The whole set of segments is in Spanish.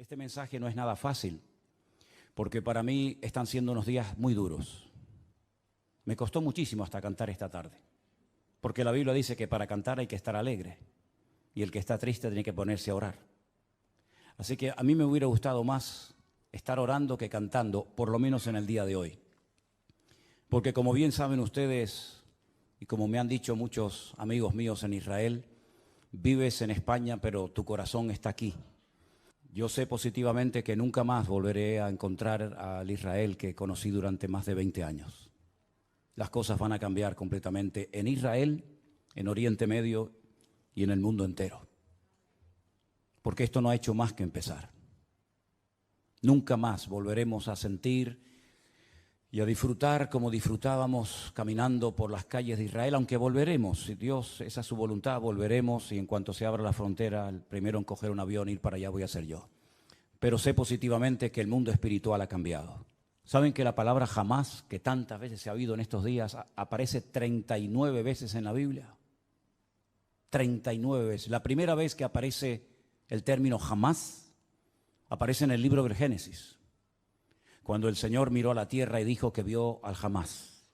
Este mensaje no es nada fácil, porque para mí están siendo unos días muy duros. Me costó muchísimo hasta cantar esta tarde, porque la Biblia dice que para cantar hay que estar alegre, y el que está triste tiene que ponerse a orar. Así que a mí me hubiera gustado más estar orando que cantando, por lo menos en el día de hoy. Porque como bien saben ustedes, y como me han dicho muchos amigos míos en Israel, vives en España, pero tu corazón está aquí. Yo sé positivamente que nunca más volveré a encontrar al Israel que conocí durante más de 20 años. Las cosas van a cambiar completamente en Israel, en Oriente Medio y en el mundo entero. Porque esto no ha hecho más que empezar. Nunca más volveremos a sentir y a disfrutar como disfrutábamos caminando por las calles de Israel, aunque volveremos, si Dios, esa es su voluntad, volveremos, y en cuanto se abra la frontera, el primero en coger un avión e ir para allá voy a ser yo. Pero sé positivamente que el mundo espiritual ha cambiado. ¿Saben que la palabra jamás, que tantas veces se ha oído en estos días, aparece 39 veces en la Biblia? 39 veces. La primera vez que aparece el término jamás, aparece en el libro del Génesis, cuando el Señor miró a la tierra y dijo que vio al jamás.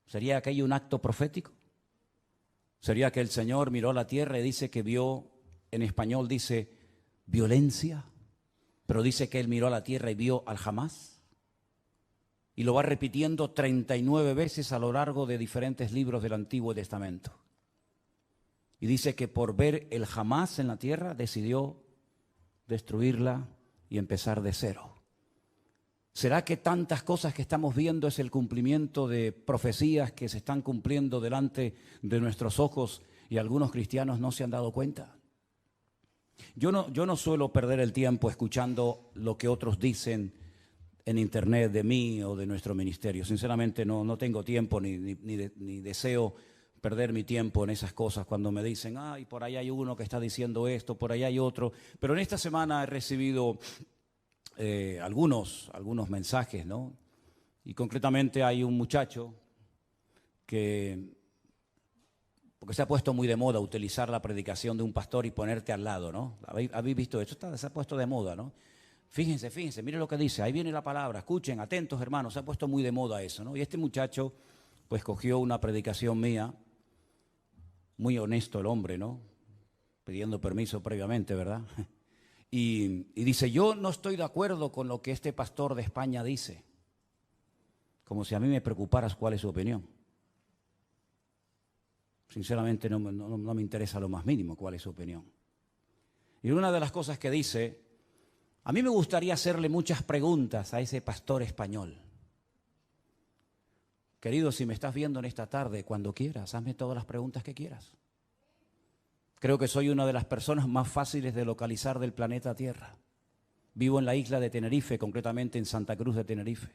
¿Sería aquello un acto profético? ¿Sería que el Señor miró a la tierra y dice que vio, en español dice violencia, pero dice que Él miró a la tierra y vio al jamás? Y lo va repitiendo 39 veces a lo largo de diferentes libros del Antiguo Testamento. Y dice que por ver el jamás en la tierra decidió destruirla y empezar de cero. ¿Será que tantas cosas que estamos viendo es el cumplimiento de profecías que se están cumpliendo delante de nuestros ojos y algunos cristianos no se han dado cuenta? Yo no suelo perder el tiempo escuchando lo que otros dicen en internet de mí o de nuestro ministerio. Sinceramente no tengo tiempo ni deseo perder mi tiempo en esas cosas cuando me dicen, ay, por ahí hay uno que está diciendo esto, por ahí hay otro. Pero en esta semana he recibido algunos mensajes, ¿no? Y concretamente hay un muchacho porque se ha puesto muy de moda utilizar la predicación de un pastor y ponerte al lado, ¿no? ¿Habéis visto esto? Se ha puesto de moda, ¿no? Fíjense, miren lo que dice, ahí viene la palabra, escuchen, atentos hermanos, se ha puesto muy de moda eso, ¿no? Y este muchacho pues cogió una predicación mía, muy honesto el hombre, ¿no? Pidiendo permiso previamente, ¿verdad? Y dice, yo no estoy de acuerdo con lo que este pastor de España dice. Como si a mí me preocuparas cuál es su opinión. Sinceramente no me interesa lo más mínimo cuál es su opinión. Y una de las cosas que dice, a mí me gustaría hacerle muchas preguntas a ese pastor español. Querido, si me estás viendo en esta tarde, cuando quieras, hazme todas las preguntas que quieras. Creo que soy una de las personas más fáciles de localizar del planeta Tierra. Vivo en la isla de Tenerife, concretamente en Santa Cruz de Tenerife.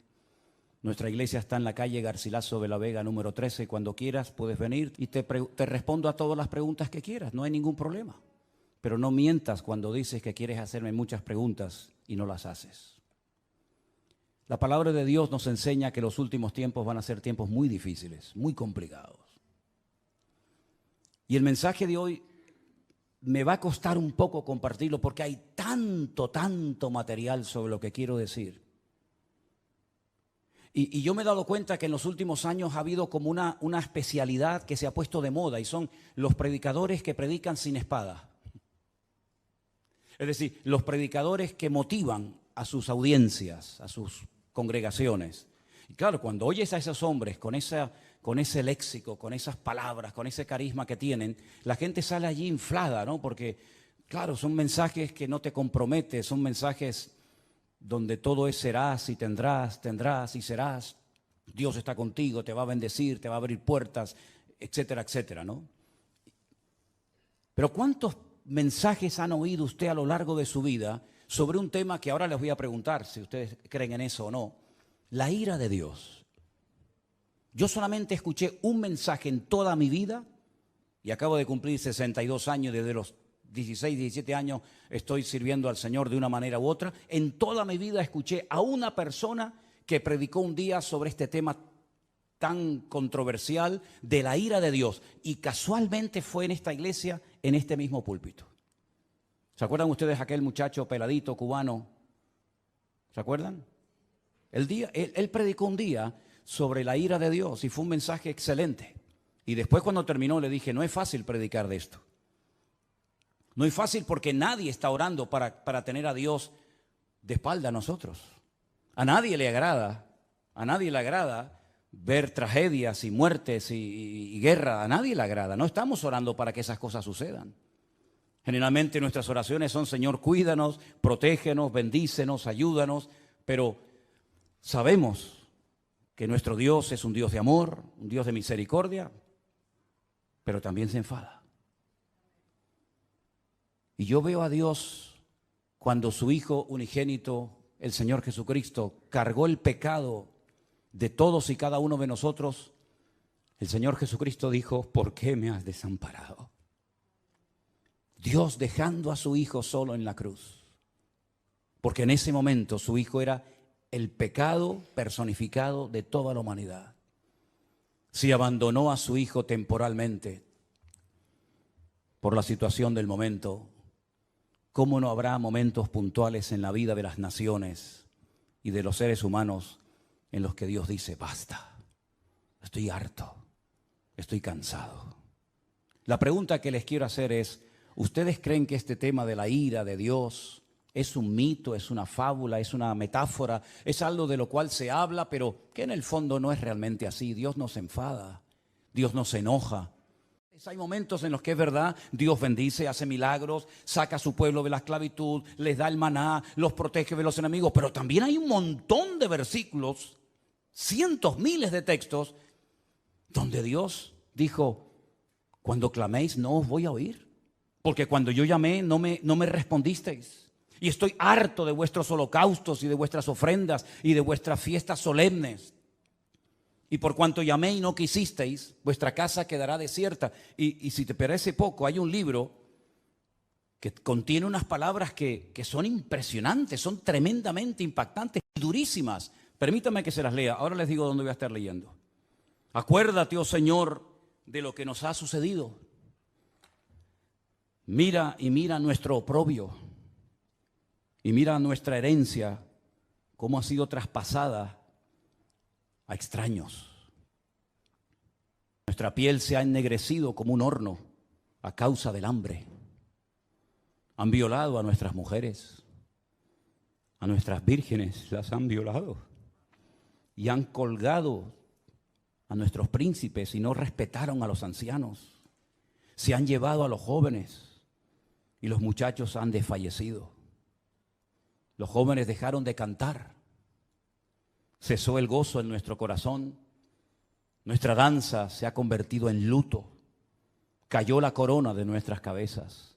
Nuestra iglesia está en la calle Garcilaso de la Vega, número 13. Cuando quieras puedes venir y te respondo a todas las preguntas que quieras, no hay ningún problema. Pero no mientas cuando dices que quieres hacerme muchas preguntas y no las haces. La palabra de Dios nos enseña que los últimos tiempos van a ser tiempos muy difíciles, muy complicados. Y el mensaje de hoy me va a costar un poco compartirlo porque hay tanto material sobre lo que quiero decir. Y yo me he dado cuenta que en los últimos años ha habido como una especialidad que se ha puesto de moda y son los predicadores que predican sin espada. Es decir, los predicadores que motivan a sus audiencias, a sus congregaciones. Y claro, cuando oyes a esos hombres con ese léxico, con esas palabras, con ese carisma que tienen, la gente sale allí inflada, ¿no? Porque, claro, son mensajes que no te comprometen, son mensajes donde todo es serás y tendrás y serás. Dios está contigo, te va a bendecir, te va a abrir puertas, etcétera, etcétera, ¿no? Pero ¿cuántos mensajes han oído usted a lo largo de su vida sobre un tema que ahora les voy a preguntar si ustedes creen en eso o no? La ira de Dios. Yo solamente escuché un mensaje en toda mi vida y acabo de cumplir 62 años, desde los 16, 17 años estoy sirviendo al Señor de una manera u otra. En toda mi vida escuché a una persona que predicó un día sobre este tema tan controversial de la ira de Dios y casualmente fue en esta iglesia, en este mismo púlpito. ¿Se acuerdan ustedes aquel muchacho peladito cubano? ¿Se acuerdan? Él predicó un día sobre la ira de Dios y fue un mensaje excelente. Y después cuando terminó le dije, no es fácil predicar de esto. No es fácil porque nadie está orando para tener a Dios de espalda a nosotros. A nadie le agrada ver tragedias y muertes y guerra. A nadie le agrada. No estamos orando para que esas cosas sucedan. Generalmente nuestras oraciones son, Señor, cuídanos, protégenos, bendícenos, ayúdanos. Pero sabemos que nuestro Dios es un Dios de amor, un Dios de misericordia, pero también se enfada. Y yo veo a Dios cuando su Hijo unigénito, el Señor Jesucristo, cargó el pecado de todos y cada uno de nosotros. El Señor Jesucristo dijo, ¿por qué me has desamparado? Dios dejando a su Hijo solo en la cruz. Porque en ese momento su Hijo era el pecado personificado de toda la humanidad. Si abandonó a su Hijo temporalmente por la situación del momento, ¿cómo no habrá momentos puntuales en la vida de las naciones y de los seres humanos en los que Dios dice, basta, estoy harto, estoy cansado? La pregunta que les quiero hacer es, ¿ustedes creen que este tema de la ira de Dios es un mito, es una fábula, es una metáfora, es algo de lo cual se habla, pero que en el fondo no es realmente así? Dios no se enfada, Dios no se enoja. Hay momentos en los que es verdad, Dios bendice, hace milagros, saca a su pueblo de la esclavitud, les da el maná, los protege de los enemigos, pero también hay un montón de versículos, cientos, miles de textos, donde Dios dijo, cuando claméis no os voy a oír, porque cuando yo llamé no me respondisteis. Y estoy harto de vuestros holocaustos y de vuestras ofrendas y de vuestras fiestas solemnes. Y por cuanto llamé y no quisisteis, vuestra casa quedará desierta. Y si te parece poco, hay un libro que contiene unas palabras que son impresionantes, son tremendamente impactantes y durísimas. Permítame que se las lea. Ahora les digo dónde voy a estar leyendo. Acuérdate, oh Señor, de lo que nos ha sucedido. Mira nuestro oprobio. Y mira nuestra herencia, cómo ha sido traspasada a extraños. Nuestra piel se ha ennegrecido como un horno a causa del hambre. Han violado a nuestras mujeres, a nuestras vírgenes las han violado y han colgado a nuestros príncipes y no respetaron a los ancianos. Se han llevado a los jóvenes y los muchachos han desfallecido. Los jóvenes dejaron de cantar. Cesó el gozo en nuestro corazón. Nuestra danza se ha convertido en luto. Cayó la corona de nuestras cabezas.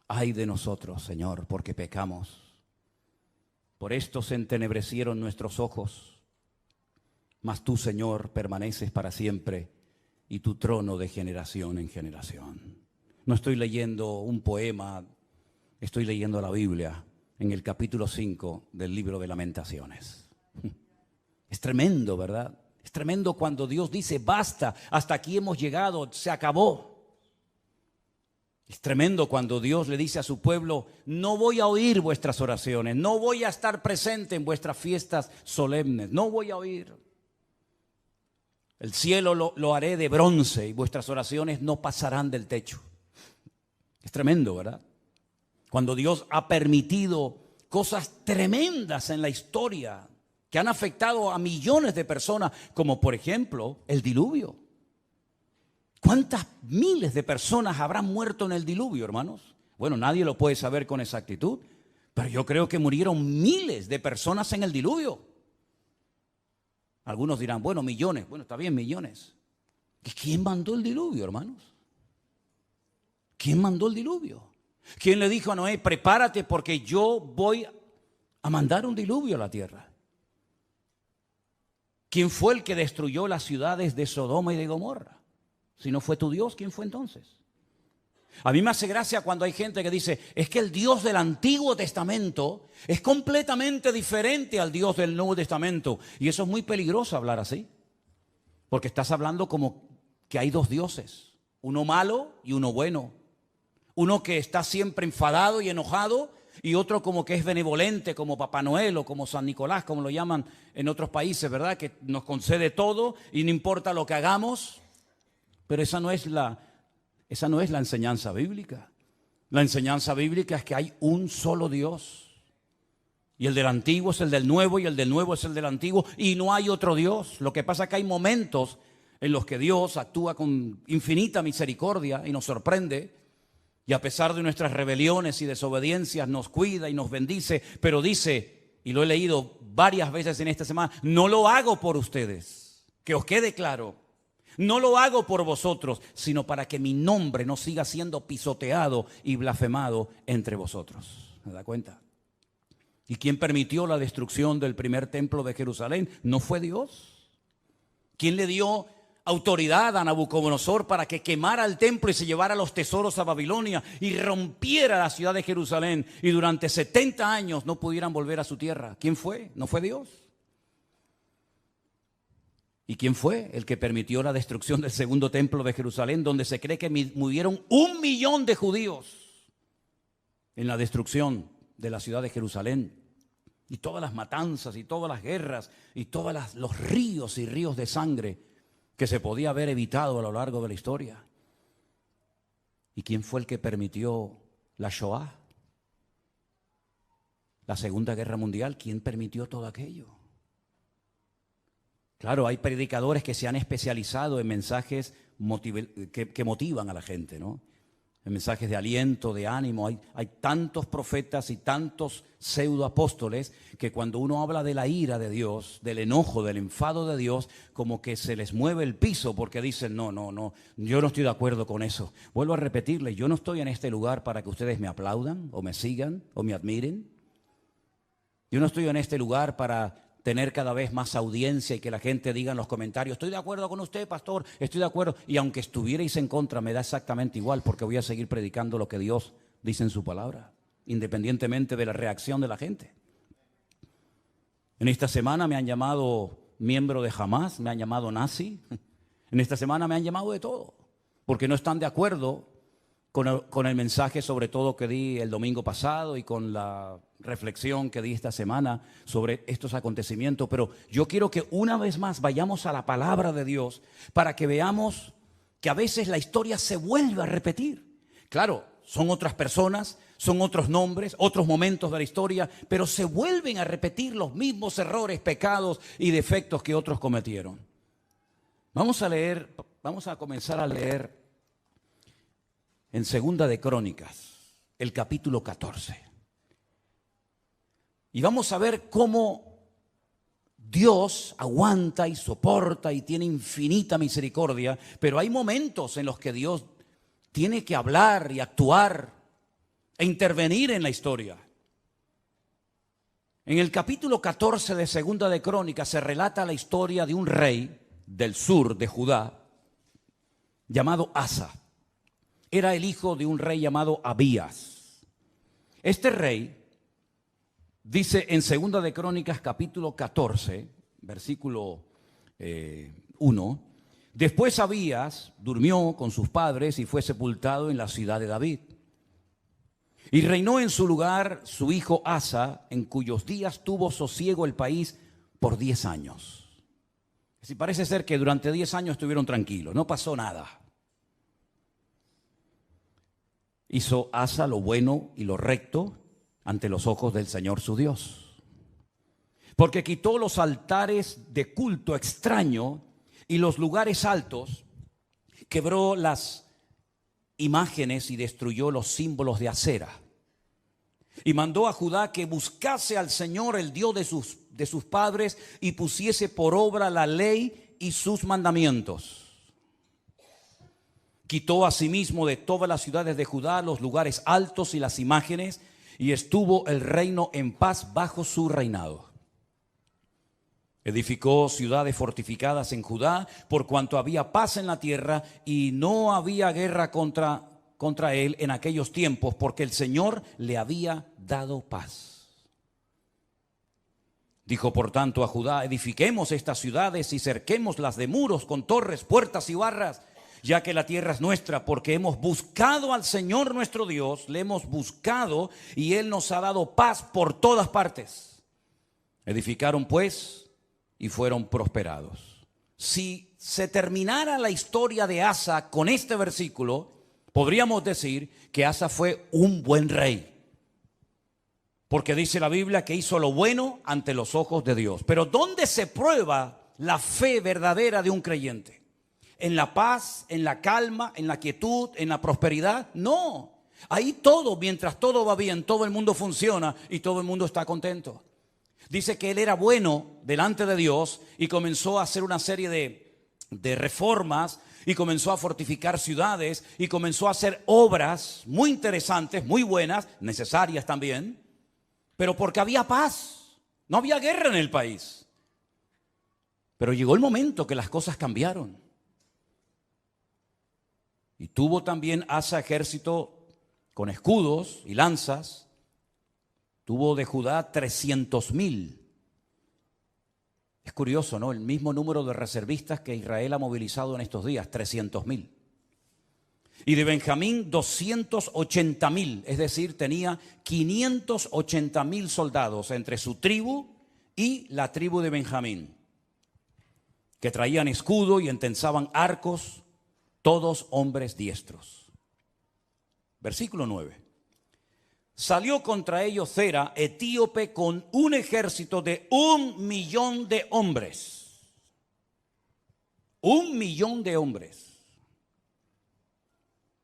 Ay de nosotros, Señor, porque pecamos. Por esto se entenebrecieron nuestros ojos. Mas tú, Señor, permaneces para siempre y tu trono de generación en generación. No estoy leyendo un poema, estoy leyendo la Biblia en el capítulo 5 del libro de Lamentaciones. Es tremendo, ¿verdad? Es tremendo cuando Dios dice, basta, hasta aquí hemos llegado, se acabó. Es tremendo cuando Dios le dice a su pueblo, no voy a oír vuestras oraciones, no voy a estar presente en vuestras fiestas solemnes, no voy a oír. El cielo lo haré de bronce y vuestras oraciones no pasarán del techo. Es tremendo, ¿verdad? Cuando Dios ha permitido cosas tremendas en la historia que han afectado a millones de personas, como por ejemplo el diluvio. ¿Cuántas miles de personas habrán muerto en el diluvio, hermanos? Bueno, nadie lo puede saber con exactitud, pero yo creo que murieron miles de personas en el diluvio. Algunos dirán, bueno, millones. Bueno, está bien, millones. ¿Quién mandó el diluvio, hermanos? ¿Quién mandó el diluvio? ¿Quién le dijo a Noé, prepárate porque yo voy a mandar un diluvio a la tierra? ¿Quién fue el que destruyó las ciudades de Sodoma y de Gomorra? Si no fue tu Dios, ¿quién fue entonces? A mí me hace gracia cuando hay gente que dice, es que el Dios del Antiguo Testamento es completamente diferente al Dios del Nuevo Testamento. Y eso es muy peligroso hablar así. Porque estás hablando como que hay dos dioses, uno malo y uno bueno. Uno que está siempre enfadado y enojado, y otro como que es benevolente, como Papá Noel o como San Nicolás, como lo llaman en otros países, ¿verdad? Que nos concede todo y no importa lo que hagamos. Pero esa no es la enseñanza bíblica. La enseñanza bíblica es que hay un solo Dios. Y el del antiguo es el del nuevo, y el del nuevo es el del antiguo, y no hay otro Dios. Lo que pasa es que hay momentos en los que Dios actúa con infinita misericordia y nos sorprende, y a pesar de nuestras rebeliones y desobediencias nos cuida y nos bendice, pero dice, y lo he leído varias veces en esta semana, no lo hago por ustedes, que os quede claro, no lo hago por vosotros, sino para que mi nombre no siga siendo pisoteado y blasfemado entre vosotros. ¿Se da cuenta? ¿Y quién permitió la destrucción del primer templo de Jerusalén? ¿No fue Dios? ¿Quién le dio autoridad a Nabucodonosor para que quemara el templo y se llevara los tesoros a Babilonia y rompiera la ciudad de Jerusalén y durante 70 años no pudieran volver a su tierra? ¿Quién fue? ¿No fue Dios? ¿Y quién fue el que permitió la destrucción del segundo templo de Jerusalén, donde se cree que murieron 1 millón de judíos en la destrucción de la ciudad de Jerusalén? Y todas las matanzas y todas las guerras y todos los ríos y ríos de sangre que se podía haber evitado a lo largo de la historia. ¿Y quién fue el que permitió la Shoah? La Segunda Guerra Mundial. ¿Quién permitió todo aquello? Claro, hay predicadores que se han especializado en mensajes que motivan a la gente, ¿no? En mensajes de aliento, de ánimo. Hay tantos profetas y tantos pseudoapóstoles que cuando uno habla de la ira de Dios, del enojo, del enfado de Dios, como que se les mueve el piso porque dicen, no, yo no estoy de acuerdo con eso. Vuelvo a repetirles, yo no estoy en este lugar para que ustedes me aplaudan o me sigan o me admiren. Yo no estoy en este lugar para tener cada vez más audiencia y que la gente diga en los comentarios, estoy de acuerdo con usted, pastor, estoy de acuerdo. Y aunque estuvierais en contra, me da exactamente igual, porque voy a seguir predicando lo que Dios dice en su palabra, independientemente de la reacción de la gente. En esta semana me han llamado miembro de Hamas, me han llamado nazi. En esta semana me han llamado de todo, porque no están de acuerdo con el mensaje, sobre todo que di el domingo pasado y con la reflexión que di esta semana sobre estos acontecimientos. Pero yo quiero que una vez más vayamos a la palabra de Dios para que veamos que a veces la historia se vuelve a repetir. Claro, son otras personas, son otros nombres, otros momentos de la historia, pero se vuelven a repetir los mismos errores, pecados y defectos que otros cometieron. Vamos a comenzar a leer en Segunda de Crónicas, el capítulo 14. Y vamos a ver cómo Dios aguanta y soporta y tiene infinita misericordia, pero hay momentos en los que Dios tiene que hablar y actuar e intervenir en la historia. En el capítulo 14 de Segunda de Crónicas se relata la historia de un rey del sur de Judá llamado Asa. Era el hijo de un rey llamado Abías. Este rey, dice en Segunda de Crónicas capítulo 14, versículo 1, después Abías durmió con sus padres y fue sepultado en la ciudad de David. Y reinó en su lugar su hijo Asa, en cuyos días tuvo sosiego el país por 10 años. Así parece ser que durante 10 años estuvieron tranquilos, no pasó nada. Hizo Asa lo bueno y lo recto ante los ojos del Señor su Dios, porque quitó los altares de culto extraño y los lugares altos, quebró las imágenes y destruyó los símbolos de Acera, y mandó a Judá que buscase al Señor, el Dios de sus padres, y pusiese por obra la ley y sus mandamientos. Quitó asimismo de todas las ciudades de Judá los lugares altos y las imágenes, y estuvo el reino en paz bajo su reinado. Edificó ciudades fortificadas en Judá, por cuanto había paz en la tierra y no había guerra contra él en aquellos tiempos, porque el Señor le había dado paz. Dijo por tanto a Judá, edifiquemos estas ciudades y cerquémoslas de muros con torres, puertas y barras, ya que la tierra es nuestra, porque hemos buscado al Señor nuestro Dios, le hemos buscado y Él nos ha dado paz por todas partes. Edificaron pues y fueron prosperados. Si se terminara la historia de Asa con este versículo, podríamos decir que Asa fue un buen rey. Porque dice la Biblia que hizo lo bueno ante los ojos de Dios. Pero ¿dónde se prueba la fe verdadera de un creyente? ¿En la paz, en la calma, en la quietud, en la prosperidad? No. Ahí todo, mientras todo va bien, todo el mundo funciona y todo el mundo está contento. Dice que él era bueno delante de Dios y comenzó a hacer una serie de reformas y comenzó a fortificar ciudades y comenzó a hacer obras muy interesantes, muy buenas, necesarias también, pero porque había paz, no había guerra en el país. Pero llegó el momento que las cosas cambiaron. Y tuvo también Asa ejército con escudos y lanzas. Tuvo de Judá 300,000. Es curioso, ¿no? El mismo número de reservistas que Israel ha movilizado en estos días, 300,000. Y de Benjamín 280,000, es decir, tenía 580,000 soldados entre su tribu y la tribu de Benjamín, que traían escudo y entensaban arcos, todos hombres diestros. Versículo 9. Salió contra ellos Zera, etíope, con un ejército de 1,000,000 de hombres. 1,000,000 de hombres.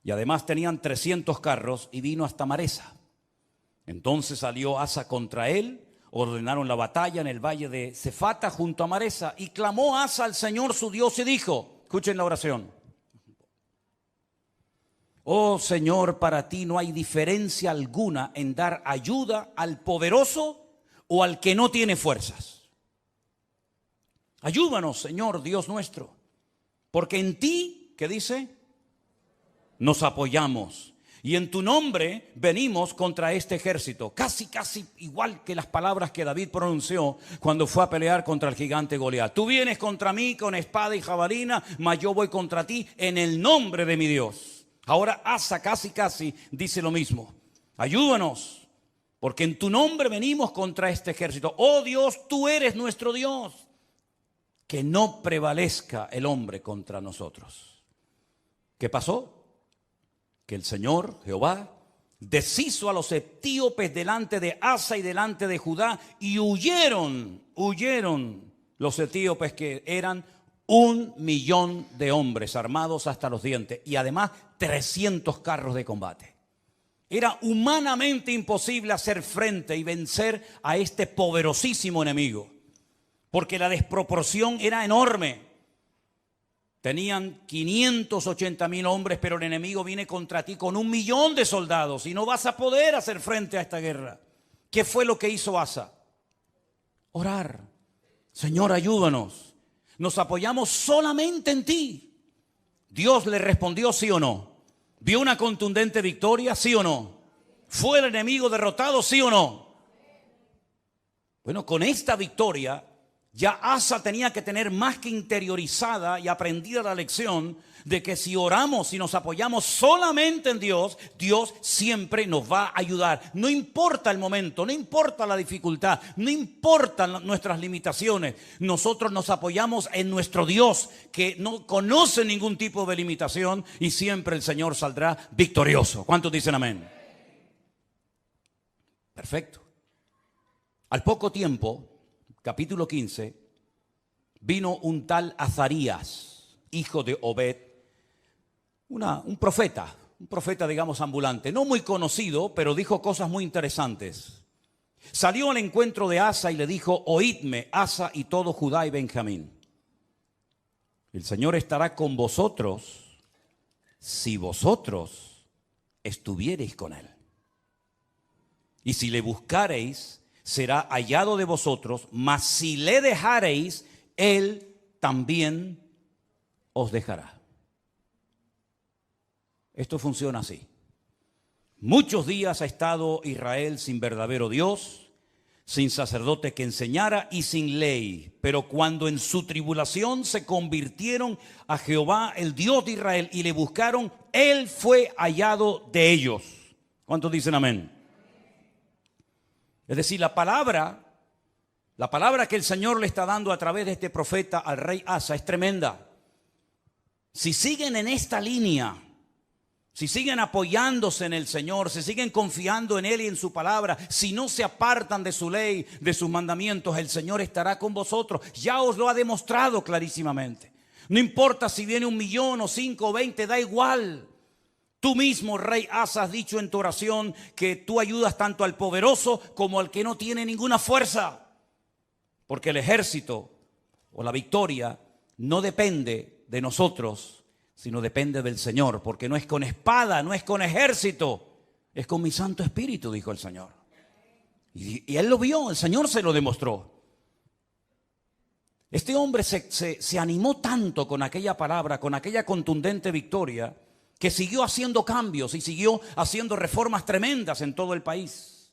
Y además tenían 300 carros y vino hasta Maresa. Entonces salió Asa contra él, ordenaron la batalla en el valle de Cefata junto a Maresa, y clamó Asa al Señor su Dios y dijo, escuchen la oración: oh Señor, para ti no hay diferencia alguna en dar ayuda al poderoso o al que no tiene fuerzas. Ayúdanos, Señor Dios nuestro, porque en ti, ¿qué dice?, nos apoyamos, y en tu nombre venimos contra este ejército. Casi igual que las palabras que David pronunció cuando fue a pelear contra el gigante Goliat. Tú vienes contra mí con espada y jabalina, mas yo voy contra ti en el nombre de mi Dios. Ahora Asa casi dice lo mismo. Ayúdanos, porque en tu nombre venimos contra este ejército. Oh Dios, tú eres nuestro Dios. Que no prevalezca el hombre contra nosotros. ¿Qué pasó? Que el Señor, Jehová, deshizo a los etíopes delante de Asa y delante de Judá, y huyeron los etíopes, que eran 1,000,000 de hombres armados hasta los dientes, y además 300 carros de combate. Era humanamente imposible hacer frente y vencer a este poderosísimo enemigo, porque la desproporción era enorme. Tenían 580,000 hombres, pero el enemigo viene contra ti con 1,000,000 de soldados y no vas a poder hacer frente a esta guerra. ¿Qué fue lo que hizo Asa? Orar. Señor, ayúdanos. Nos apoyamos solamente en ti. Dios le respondió, ¿sí o no? ¿Vio una contundente victoria? ¿Sí o no? ¿Fue el enemigo derrotado? ¿Sí o no? Bueno, con esta victoria ya Asa tenía que tener más que interiorizada y aprendida la lección de que si oramos y nos apoyamos solamente en Dios, Dios siempre nos va a ayudar. No importa el momento, no importa la dificultad, no importan nuestras limitaciones. Nosotros nos apoyamos en nuestro Dios, que no conoce ningún tipo de limitación, y siempre el Señor saldrá victorioso. ¿Cuántos dicen amén? Perfecto. Al poco tiempo, capítulo 15, vino un tal Azarías, hijo de Obed, un profeta, digamos, ambulante, no muy conocido, pero dijo cosas muy interesantes. Salió al encuentro de Asa y le dijo, oídme, Asa y todo Judá y Benjamín. El Señor estará con vosotros si vosotros estuviereis con él. Y si le buscareis, será hallado de vosotros, mas si le dejareis, él también os dejará. Esto funciona así. Muchos días ha estado Israel sin verdadero Dios, sin sacerdote que enseñara y sin ley. Pero cuando en su tribulación se convirtieron a Jehová, el Dios de Israel, y le buscaron, él fue hallado de ellos. ¿Cuántos dicen amén? Es decir, la palabra que el Señor le está dando a través de este profeta al rey Asa es tremenda. Si siguen en esta línea, si siguen apoyándose en el Señor, si siguen confiando en Él y en su palabra, si no se apartan de su ley, de sus mandamientos, el Señor estará con vosotros. Ya os lo ha demostrado clarísimamente. No importa si viene 1,000,000 o 5 o 20, da igual. Tú mismo, rey Asa, has dicho en tu oración que tú ayudas tanto al poderoso como al que no tiene ninguna fuerza. Porque el ejército o la victoria no depende de nosotros, sino depende del Señor, porque no es con espada, no es con ejército, es con mi Santo Espíritu, dijo el Señor. Y él lo vio, el Señor se lo demostró. Este hombre se animó tanto con aquella palabra, con aquella contundente victoria, que siguió haciendo cambios y siguió haciendo reformas tremendas en todo el país.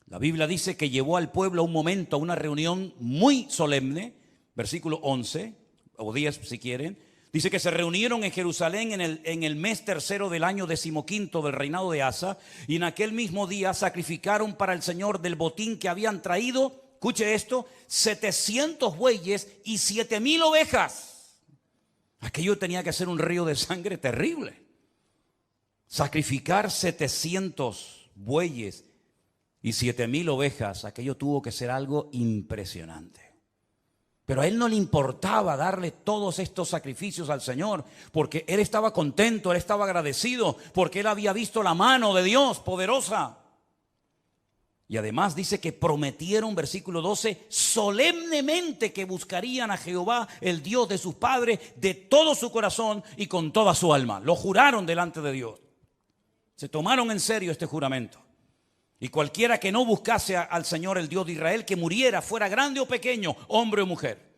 La Biblia dice que llevó al pueblo a un momento, a una reunión muy solemne, versículo 11, o 10 si quieren. Dice que se reunieron en Jerusalén en el mes tercero del año 15º del reinado de Asa, y en aquel mismo día sacrificaron para el Señor del botín que habían traído, escuche esto, 700 bueyes y 7,000 ovejas. Aquello tenía que ser un río de sangre terrible. Sacrificar 700 bueyes y 7,000 ovejas, aquello tuvo que ser algo impresionante. Pero a él no le importaba darle todos estos sacrificios al Señor, porque él estaba contento, él estaba agradecido, porque él había visto la mano de Dios poderosa. Y además dice que prometieron, versículo 12, solemnemente que buscarían a Jehová, el Dios de sus padres, de todo su corazón y con toda su alma. Lo juraron delante de Dios. Se tomaron en serio este juramento. Y cualquiera que no buscase al Señor, el Dios de Israel, que muriera, fuera grande o pequeño, hombre o mujer.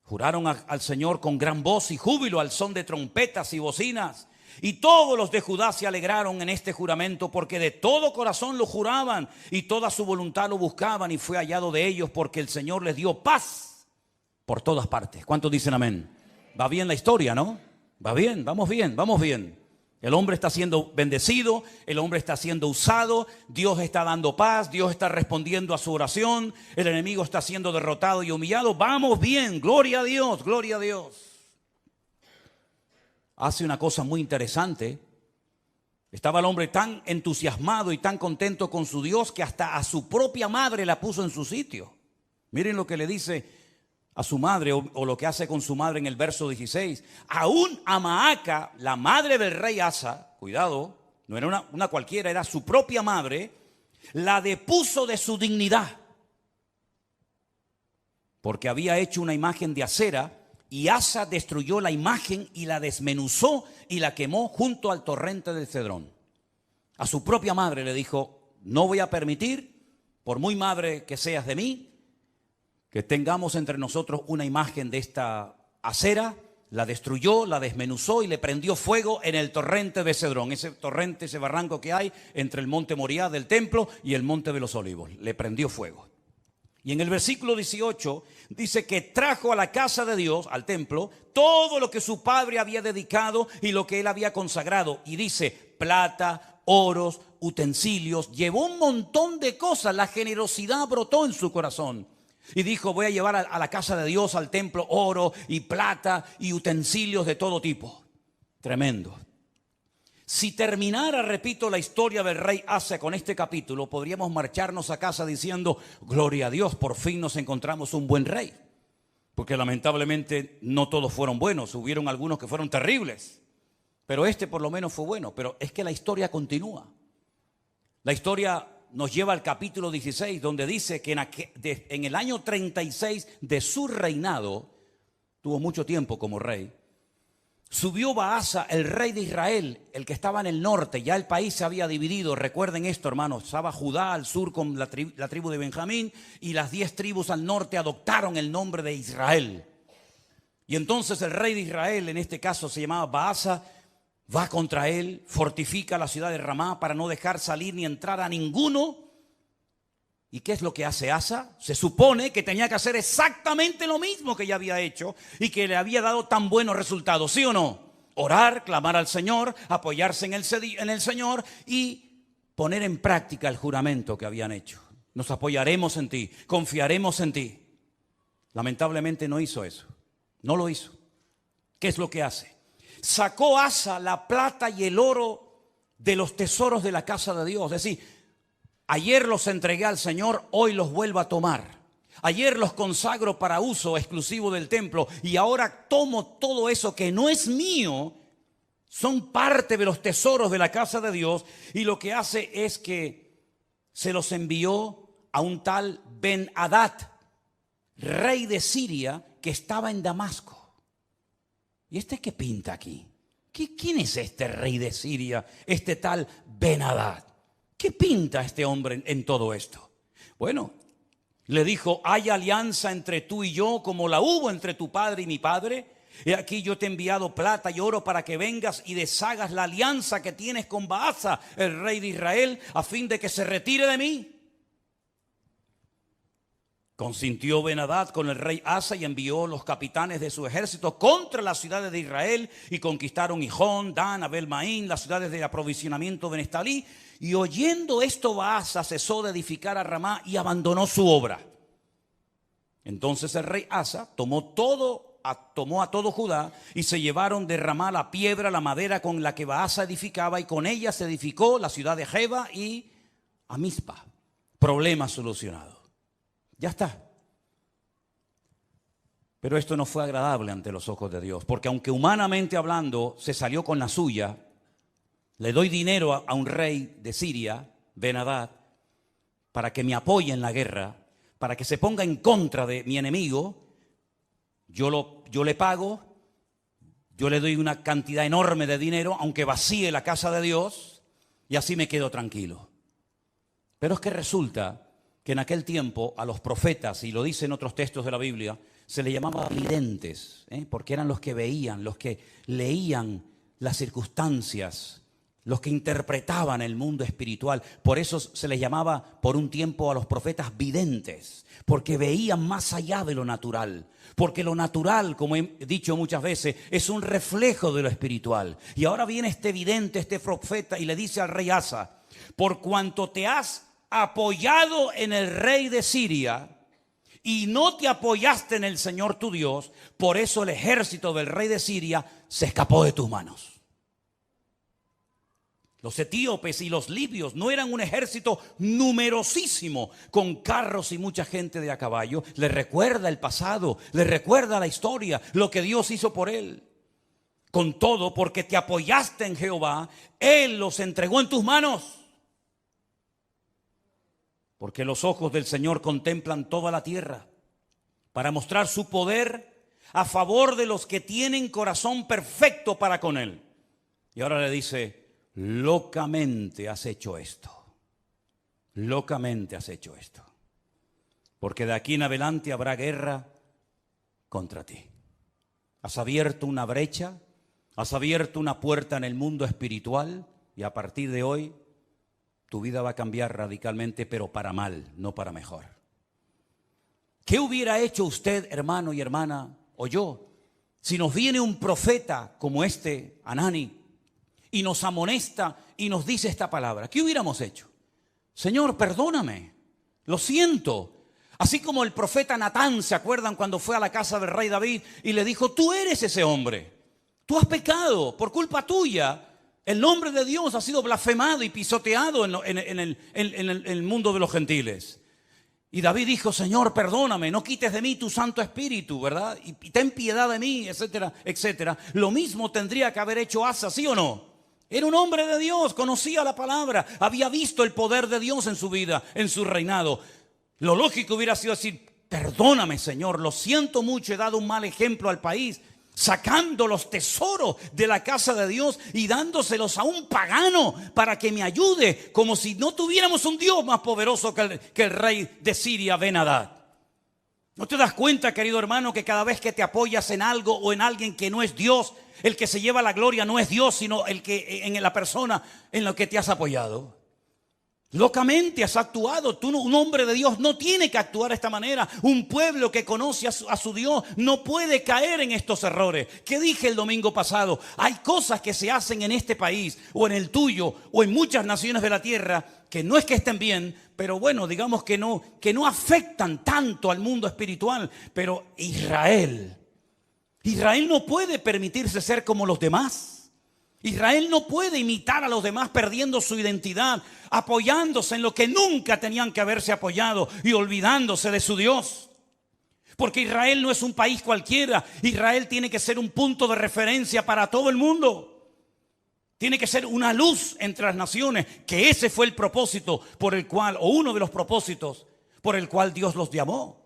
Juraron al Señor con gran voz y júbilo, al son de trompetas y bocinas. Y todos los de Judá se alegraron en este juramento, porque de todo corazón lo juraban y toda su voluntad lo buscaban, y fue hallado de ellos, porque el Señor les dio paz por todas partes. ¿Cuántos dicen amén? Va bien la historia, ¿no? Va bien, vamos bien, vamos bien. El hombre está siendo bendecido, el hombre está siendo usado, Dios está dando paz, Dios está respondiendo a su oración, el enemigo está siendo derrotado y humillado. Vamos bien, gloria a Dios, gloria a Dios. Hace una cosa muy interesante. Estaba el hombre tan entusiasmado y tan contento con su Dios que hasta a su propia madre la puso en su sitio. Miren lo que le dice a su madre, o lo que hace con su madre en el verso 16. Aún a Maaca, la madre del rey Asa, cuidado, no era una cualquiera, era su propia madre, la depuso de su dignidad, porque había hecho una imagen de acera, y Asa destruyó la imagen y la desmenuzó y la quemó junto al torrente del Cedrón. A su propia madre le dijo: no voy a permitir, por muy madre que seas de mí, que tengamos entre nosotros una imagen de esta acera. La destruyó, la desmenuzó y le prendió fuego en el torrente de Cedrón. Ese torrente, ese barranco que hay entre el monte Moriah del templo y el monte de los olivos. Le prendió fuego. Y en el versículo 18 dice que trajo a la casa de Dios, al templo, todo lo que su padre había dedicado y lo que él había consagrado. Y dice: plata, oros, utensilios. Llevó un montón de cosas. La generosidad brotó en su corazón. Y dijo: voy a llevar a la casa de Dios, al templo, oro y plata y utensilios de todo tipo. Tremendo. Si terminara, repito, la historia del rey Asa con este capítulo, podríamos marcharnos a casa diciendo: gloria a Dios, por fin nos encontramos un buen rey. Porque lamentablemente no todos fueron buenos, hubieron algunos que fueron terribles. Pero este por lo menos fue bueno. Pero es que la historia continúa. La historia nos lleva al capítulo 16, donde dice que en el año 36 de su reinado, tuvo mucho tiempo como rey, subió Baasa, el rey de Israel, el que estaba en el norte. Ya el país se había dividido. Recuerden esto, hermanos. Estaba Judá al sur con la tribu de Benjamín, y las 10 tribus al norte adoptaron el nombre de Israel. Y entonces el rey de Israel, en este caso se llamaba Baasa, va contra él, fortifica la ciudad de Ramá para no dejar salir ni entrar a ninguno ¿Y qué es lo que hace Asa? Se supone que tenía que hacer exactamente lo mismo que ya había hecho y que le había dado tan buenos resultados, ¿sí o no? Orar, clamar al Señor, apoyarse en el Señor y poner en práctica el juramento que habían hecho. Nos apoyaremos en ti, confiaremos en ti. Lamentablemente no hizo eso, no lo hizo. ¿Qué es lo que hace? Sacó Asa la plata y el oro de los tesoros de la casa de Dios, es decir, ayer los entregué al Señor, hoy los vuelvo a tomar. Ayer los consagro para uso exclusivo del templo y ahora tomo todo eso que no es mío, son parte de los tesoros de la casa de Dios, y lo que hace es que se los envió a un tal Ben-Hadad, rey de Siria, que estaba en Damasco. ¿Y este qué pinta aquí? ¿Quién es este rey de Siria, este tal Ben-Hadad? ¿Qué pinta este hombre en todo esto? Bueno, le dijo, hay alianza entre tú y yo como la hubo entre tu padre y mi padre. He aquí yo te he enviado plata y oro para que vengas y deshagas la alianza que tienes con Baasa, el rey de Israel, a fin de que se retire de mí. Consintió Ben-Hadad con el rey Asa y envió los capitanes de su ejército contra las ciudades de Israel y conquistaron Gijón, Dan, Abel-Maín, las ciudades de aprovisionamiento de Neftalí. Y oyendo esto, Baasa cesó de edificar a Ramá y abandonó su obra. Entonces el rey Asa tomó a todo Judá y se llevaron de Ramá la piedra, la madera con la que Baasa edificaba, y con ella se edificó la ciudad de Jeba y a Mizpa. Problema solucionado. Ya está. Pero esto no fue agradable ante los ojos de Dios, porque aunque humanamente hablando se salió con la suya, le doy dinero a un rey de Siria, Ben-Hadad, para que me apoye en la guerra, para que se ponga en contra de mi enemigo. Yo le pago, yo le doy una cantidad enorme de dinero, aunque vacíe la casa de Dios, y así me quedo tranquilo. Pero es que resulta que en aquel tiempo a los profetas, y lo dicen otros textos de la Biblia, se les llamaba videntes, porque eran los que veían, los que leían las circunstancias, los que interpretaban el mundo espiritual. Por eso se les llamaba por un tiempo a los profetas videntes, porque veían más allá de lo natural. Porque lo natural, como he dicho muchas veces, es un reflejo de lo espiritual. Y ahora viene este vidente, este profeta, y le dice al rey Asa, por cuanto te has apoyado en el rey de Siria y no te apoyaste en el Señor tu Dios, por eso el ejército del rey de Siria se escapó de tus manos. Los etíopes y los libios no eran un ejército numerosísimo con carros y mucha gente de a caballo. Le recuerda el pasado, le recuerda la historia, lo que Dios hizo por él. Con todo, porque te apoyaste en Jehová, Él los entregó en tus manos. Porque los ojos del Señor contemplan toda la tierra para mostrar su poder a favor de los que tienen corazón perfecto para con Él. Y ahora le dice, locamente has hecho esto. Locamente has hecho esto. Porque de aquí en adelante habrá guerra contra ti. Has abierto una brecha, has abierto una puerta en el mundo espiritual y a partir de hoy tu vida va a cambiar radicalmente, pero para mal, no para mejor. ¿Qué hubiera hecho usted, hermano y hermana, o yo, si nos viene un profeta como este, Hanani, y nos amonesta y nos dice esta palabra? ¿Qué hubiéramos hecho? Señor, perdóname, lo siento. Así como el profeta Natán, ¿se acuerdan cuando fue a la casa del rey David y le dijo, tú eres ese hombre, tú has pecado por culpa tuya? El nombre de Dios ha sido blasfemado y pisoteado en el mundo de los gentiles. Y David dijo, Señor, perdóname, no quites de mí tu Santo Espíritu, ¿verdad? Y ten piedad de mí, etcétera, etcétera. Lo mismo tendría que haber hecho Asa, ¿sí o no? Era un hombre de Dios, conocía la palabra, había visto el poder de Dios en su vida, en su reinado. Lo lógico hubiera sido decir, perdóname, Señor, lo siento mucho, he dado un mal ejemplo al país, sacando los tesoros de la casa de Dios y dándoselos a un pagano para que me ayude, como si no tuviéramos un Dios más poderoso que el rey de Siria, Ben-Hadad. ¿No te das cuenta, querido hermano, que cada vez que te apoyas en algo o en alguien que no es Dios, el que se lleva la gloria no es Dios, sino el que en la persona en la que te has apoyado? Locamente has actuado. Tú, un hombre de Dios, no tiene que actuar de esta manera. Un pueblo que conoce a su Dios no puede caer en estos errores. ¿Qué dije el domingo pasado? Hay cosas que se hacen en este país, o en el tuyo, o en muchas naciones de la tierra, que no es que estén bien, pero bueno, digamos que no afectan tanto al mundo espiritual. Pero Israel no puede permitirse ser como los demás. Israel no puede imitar a los demás perdiendo su identidad, apoyándose en lo que nunca tenían que haberse apoyado y olvidándose de su Dios. Porque Israel no es un país cualquiera. Israel tiene que ser un punto de referencia para todo el mundo. Tiene que ser una luz entre las naciones, que ese fue el propósito por el cual, o uno de los propósitos por el cual Dios los llamó.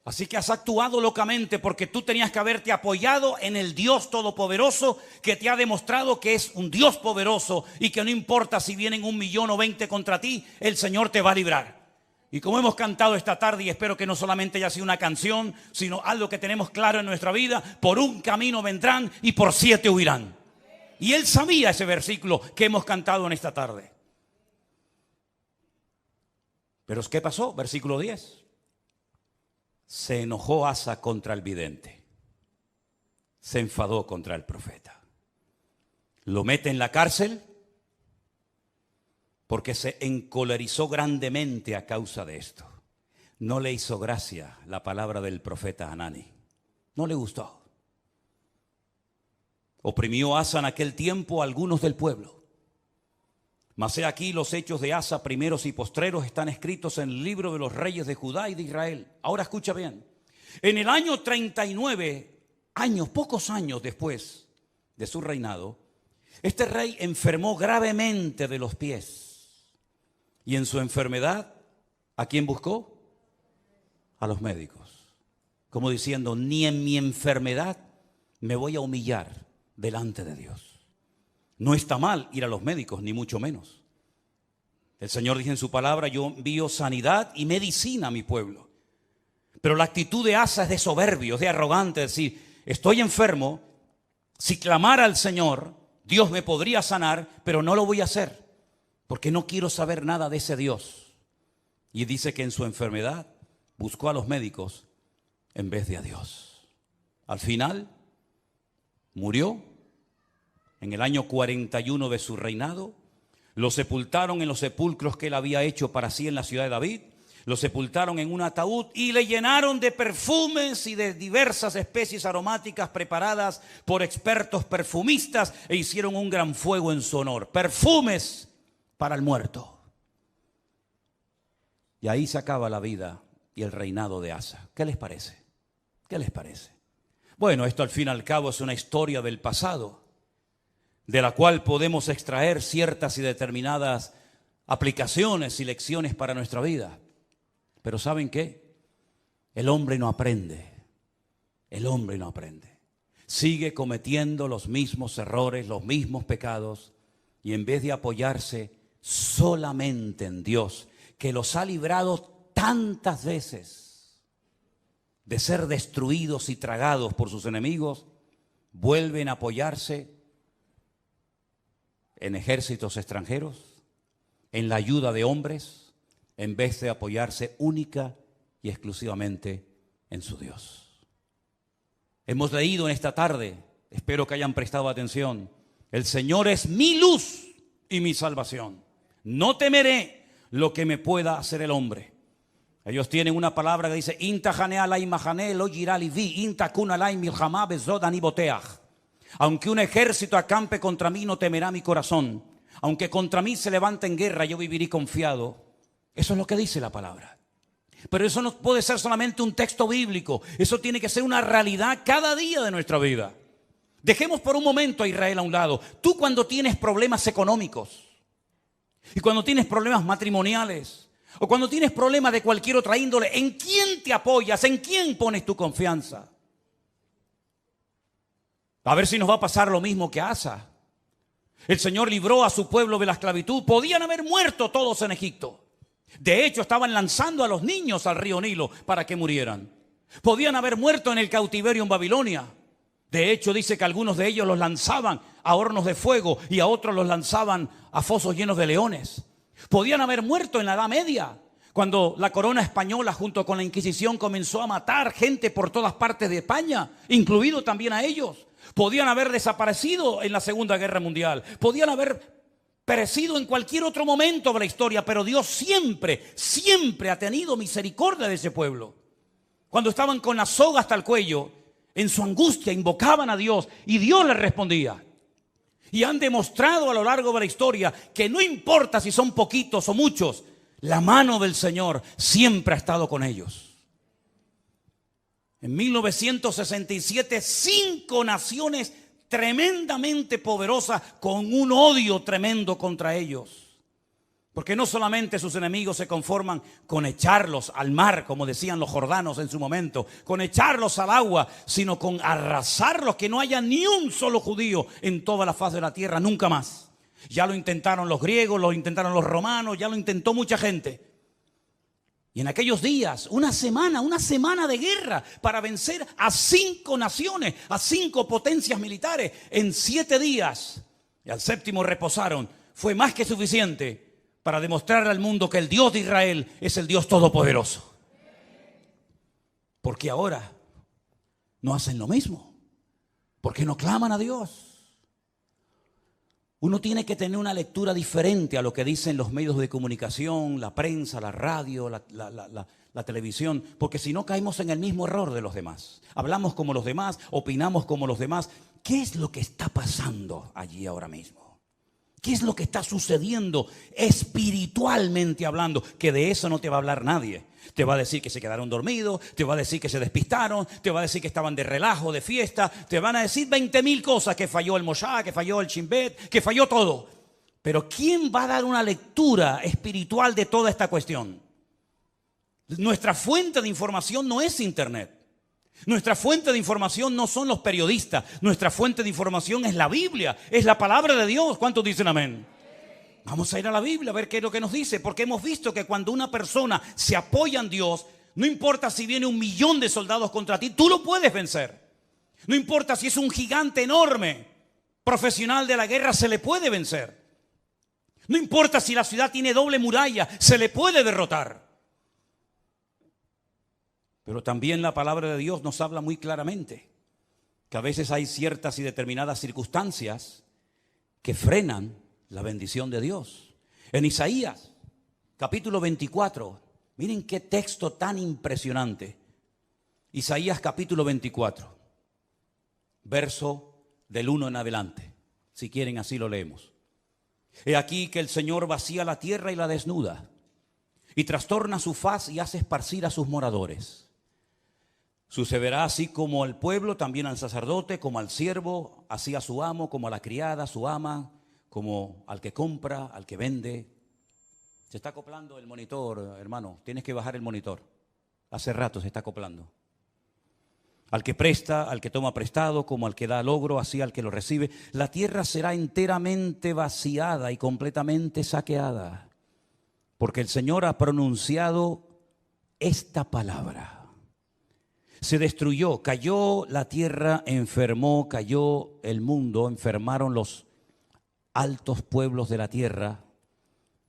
Así que has actuado locamente porque tú tenías que haberte apoyado en el Dios Todopoderoso, que te ha demostrado que es un Dios poderoso y que no importa si vienen 1 millón o 20 contra ti, el Señor te va a librar. Y como hemos cantado esta tarde, y espero que no solamente haya sido una canción, sino algo que tenemos claro en nuestra vida: por un camino vendrán y por 7 huirán. Y él sabía ese versículo que hemos cantado en esta tarde. Pero ¿qué pasó? Versículo 10. Se enojó Asa contra el vidente. Se enfadó contra el profeta. Lo mete en la cárcel porque se encolerizó grandemente a causa de esto. No le hizo gracia la palabra del profeta Hanani. No le gustó. Oprimió Asa en aquel tiempo a algunos del pueblo. Mas he aquí los hechos de Asa, primeros y postreros, están escritos en el libro de los reyes de Judá y de Israel. Ahora escucha bien. En el año 39, pocos años después de su reinado, este rey enfermó gravemente de los pies. Y en su enfermedad, ¿a quién buscó? A los médicos. Como diciendo, ni en mi enfermedad me voy a humillar delante de Dios. No está mal ir a los médicos, ni mucho menos. El Señor dice en su palabra: yo envío sanidad y medicina a mi pueblo. Pero la actitud de Asa es de soberbio, es de arrogante, es decir, estoy enfermo, si clamara al Señor, Dios me podría sanar, pero no lo voy a hacer, porque no quiero saber nada de ese Dios. Y dice que en su enfermedad buscó a los médicos en vez de a Dios. Al final, murió. En el año 41 de su reinado, lo sepultaron en los sepulcros que él había hecho para sí en la ciudad de David. Lo sepultaron en un ataúd y le llenaron de perfumes y de diversas especies aromáticas preparadas por expertos perfumistas, e hicieron un gran fuego en su honor. Perfumes para el muerto. Y ahí se acaba la vida y el reinado de Asa. ¿Qué les parece? ¿Qué les parece? Bueno, esto al fin y al cabo es una historia del pasado, de la cual podemos extraer ciertas y determinadas aplicaciones y lecciones para nuestra vida. Pero ¿saben qué? El hombre no aprende. El hombre no aprende. Sigue cometiendo los mismos errores, los mismos pecados, y en vez de apoyarse solamente en Dios, que los ha librado tantas veces de ser destruidos y tragados por sus enemigos, vuelven a apoyarse en ejércitos extranjeros, en la ayuda de hombres, en vez de apoyarse única y exclusivamente en su Dios. Hemos leído en esta tarde, espero que hayan prestado atención: el Señor es mi luz y mi salvación. No temeré lo que me pueda hacer el hombre. Ellos tienen una palabra que dice: aunque un ejército acampe contra mí, no temerá mi corazón. Aunque contra mí se levante en guerra, yo viviré confiado. Eso es lo que dice la palabra. Pero eso no puede ser solamente un texto bíblico. Eso tiene que ser una realidad cada día de nuestra vida. Dejemos por un momento a Israel a un lado. Tú, cuando tienes problemas económicos, y cuando tienes problemas matrimoniales, o cuando tienes problemas de cualquier otra índole, ¿en quién te apoyas? ¿En quién pones tu confianza? A ver si nos va a pasar lo mismo que a Asa. El Señor libró a su pueblo de la esclavitud. Podían haber muerto todos en Egipto. De hecho, estaban lanzando a los niños al río Nilo para que murieran. Podían haber muerto en el cautiverio en Babilonia. De hecho, dice que algunos de ellos los lanzaban a hornos de fuego y a otros los lanzaban a fosos llenos de leones. Podían haber muerto en la Edad Media, cuando la corona española junto con la Inquisición comenzó a matar gente por todas partes de España, incluido también a ellos. Podían haber desaparecido en la Segunda Guerra Mundial. Podían haber perecido en cualquier otro momento de la historia, pero Dios siempre, siempre ha tenido misericordia de ese pueblo. Cuando estaban con la soga hasta el cuello, en su angustia invocaban a Dios y Dios les respondía. Y han demostrado a lo largo de la historia que no importa si son poquitos o muchos, la mano del Señor siempre ha estado con ellos. En 1967, 5 naciones tremendamente poderosas con un odio tremendo contra ellos. Porque no solamente sus enemigos se conforman con echarlos al mar, como decían los jordanos en su momento, con echarlos al agua, sino con arrasarlos, que no haya ni un solo judío en toda la faz de la tierra, nunca más. Ya lo intentaron los griegos, lo intentaron los romanos, ya lo intentó mucha gente. Y en aquellos días, una semana de guerra para vencer a 5 naciones, a 5 potencias militares en 7 días. Y al 7º reposaron. Fue más que suficiente para demostrar al mundo que el Dios de Israel es el Dios todopoderoso. Porque ahora no hacen lo mismo. Porque no claman a Dios. Uno tiene que tener una lectura diferente a lo que dicen los medios de comunicación, la prensa, la radio, la televisión, porque si no caemos en el mismo error de los demás. Hablamos como los demás, opinamos como los demás. ¿Qué es lo que está pasando allí ahora mismo? ¿Qué es lo que está sucediendo espiritualmente hablando? Que de eso no te va a hablar nadie. Te va a decir que se quedaron dormidos, te va a decir que se despistaron, te va a decir que estaban de relajo, de fiesta, te van a decir 20.000 cosas, que falló el Moshá, que falló el Chimbet, que falló todo. Pero ¿quién va a dar una lectura espiritual de toda esta cuestión? Nuestra fuente de información no es Internet. Nuestra fuente de información no son los periodistas. Nuestra fuente de información es la Biblia, es la palabra de Dios. ¿Cuántos dicen amén? Vamos a ir a la Biblia a ver qué es lo que nos dice, porque hemos visto que cuando una persona se apoya en Dios, no importa si viene 1.000.000 de soldados contra ti, tú lo puedes vencer. No importa si es un gigante enorme, profesional de la guerra, se le puede vencer. No importa si la ciudad tiene doble muralla, se le puede derrotar. Pero también la palabra de Dios nos habla muy claramente que a veces hay ciertas y determinadas circunstancias que frenan la bendición de Dios. En Isaías, capítulo 24, miren qué texto tan impresionante. Isaías capítulo 24, verso del 1 en adelante. Si quieren, así lo leemos. He aquí que el Señor vacía la tierra y la desnuda, y trastorna su faz y hace esparcir a sus moradores. Sucederá así como al pueblo, también al sacerdote, como al siervo, así a su amo, como a la criada, su ama, como al que compra, al que vende. Se está acoplando el monitor, hermano. Tienes que bajar el monitor. Hace rato se está acoplando. Al que presta, al que toma prestado, como al que da logro, así al que lo recibe. La tierra será enteramente vaciada y completamente saqueada, porque el Señor ha pronunciado esta palabra. Se destruyó, cayó la tierra, enfermó, cayó el mundo, enfermaron los altos pueblos de la tierra.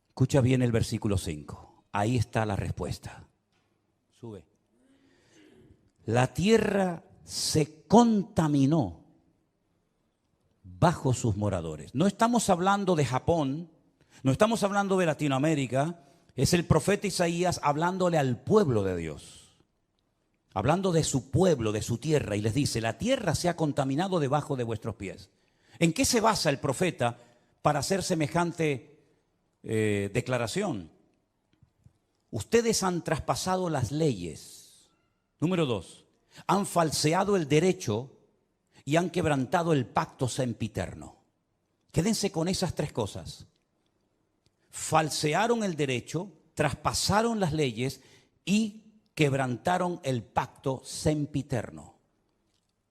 Escucha bien el versículo 5. Ahí está la respuesta. Sube. La tierra se contaminó bajo sus moradores. No estamos hablando de Japón, no estamos hablando de Latinoamérica. Es el profeta Isaías hablándole al pueblo de Dios. Hablando de su pueblo, de su tierra. Y les dice, la tierra se ha contaminado debajo de vuestros pies. ¿En qué se basa el profeta para hacer semejante declaración? Ustedes han traspasado las leyes. Número 2, han falseado el derecho y han quebrantado el pacto sempiterno. Quédense con esas 3 cosas. Falsearon el derecho, traspasaron las leyes y quebrantaron el pacto sempiterno.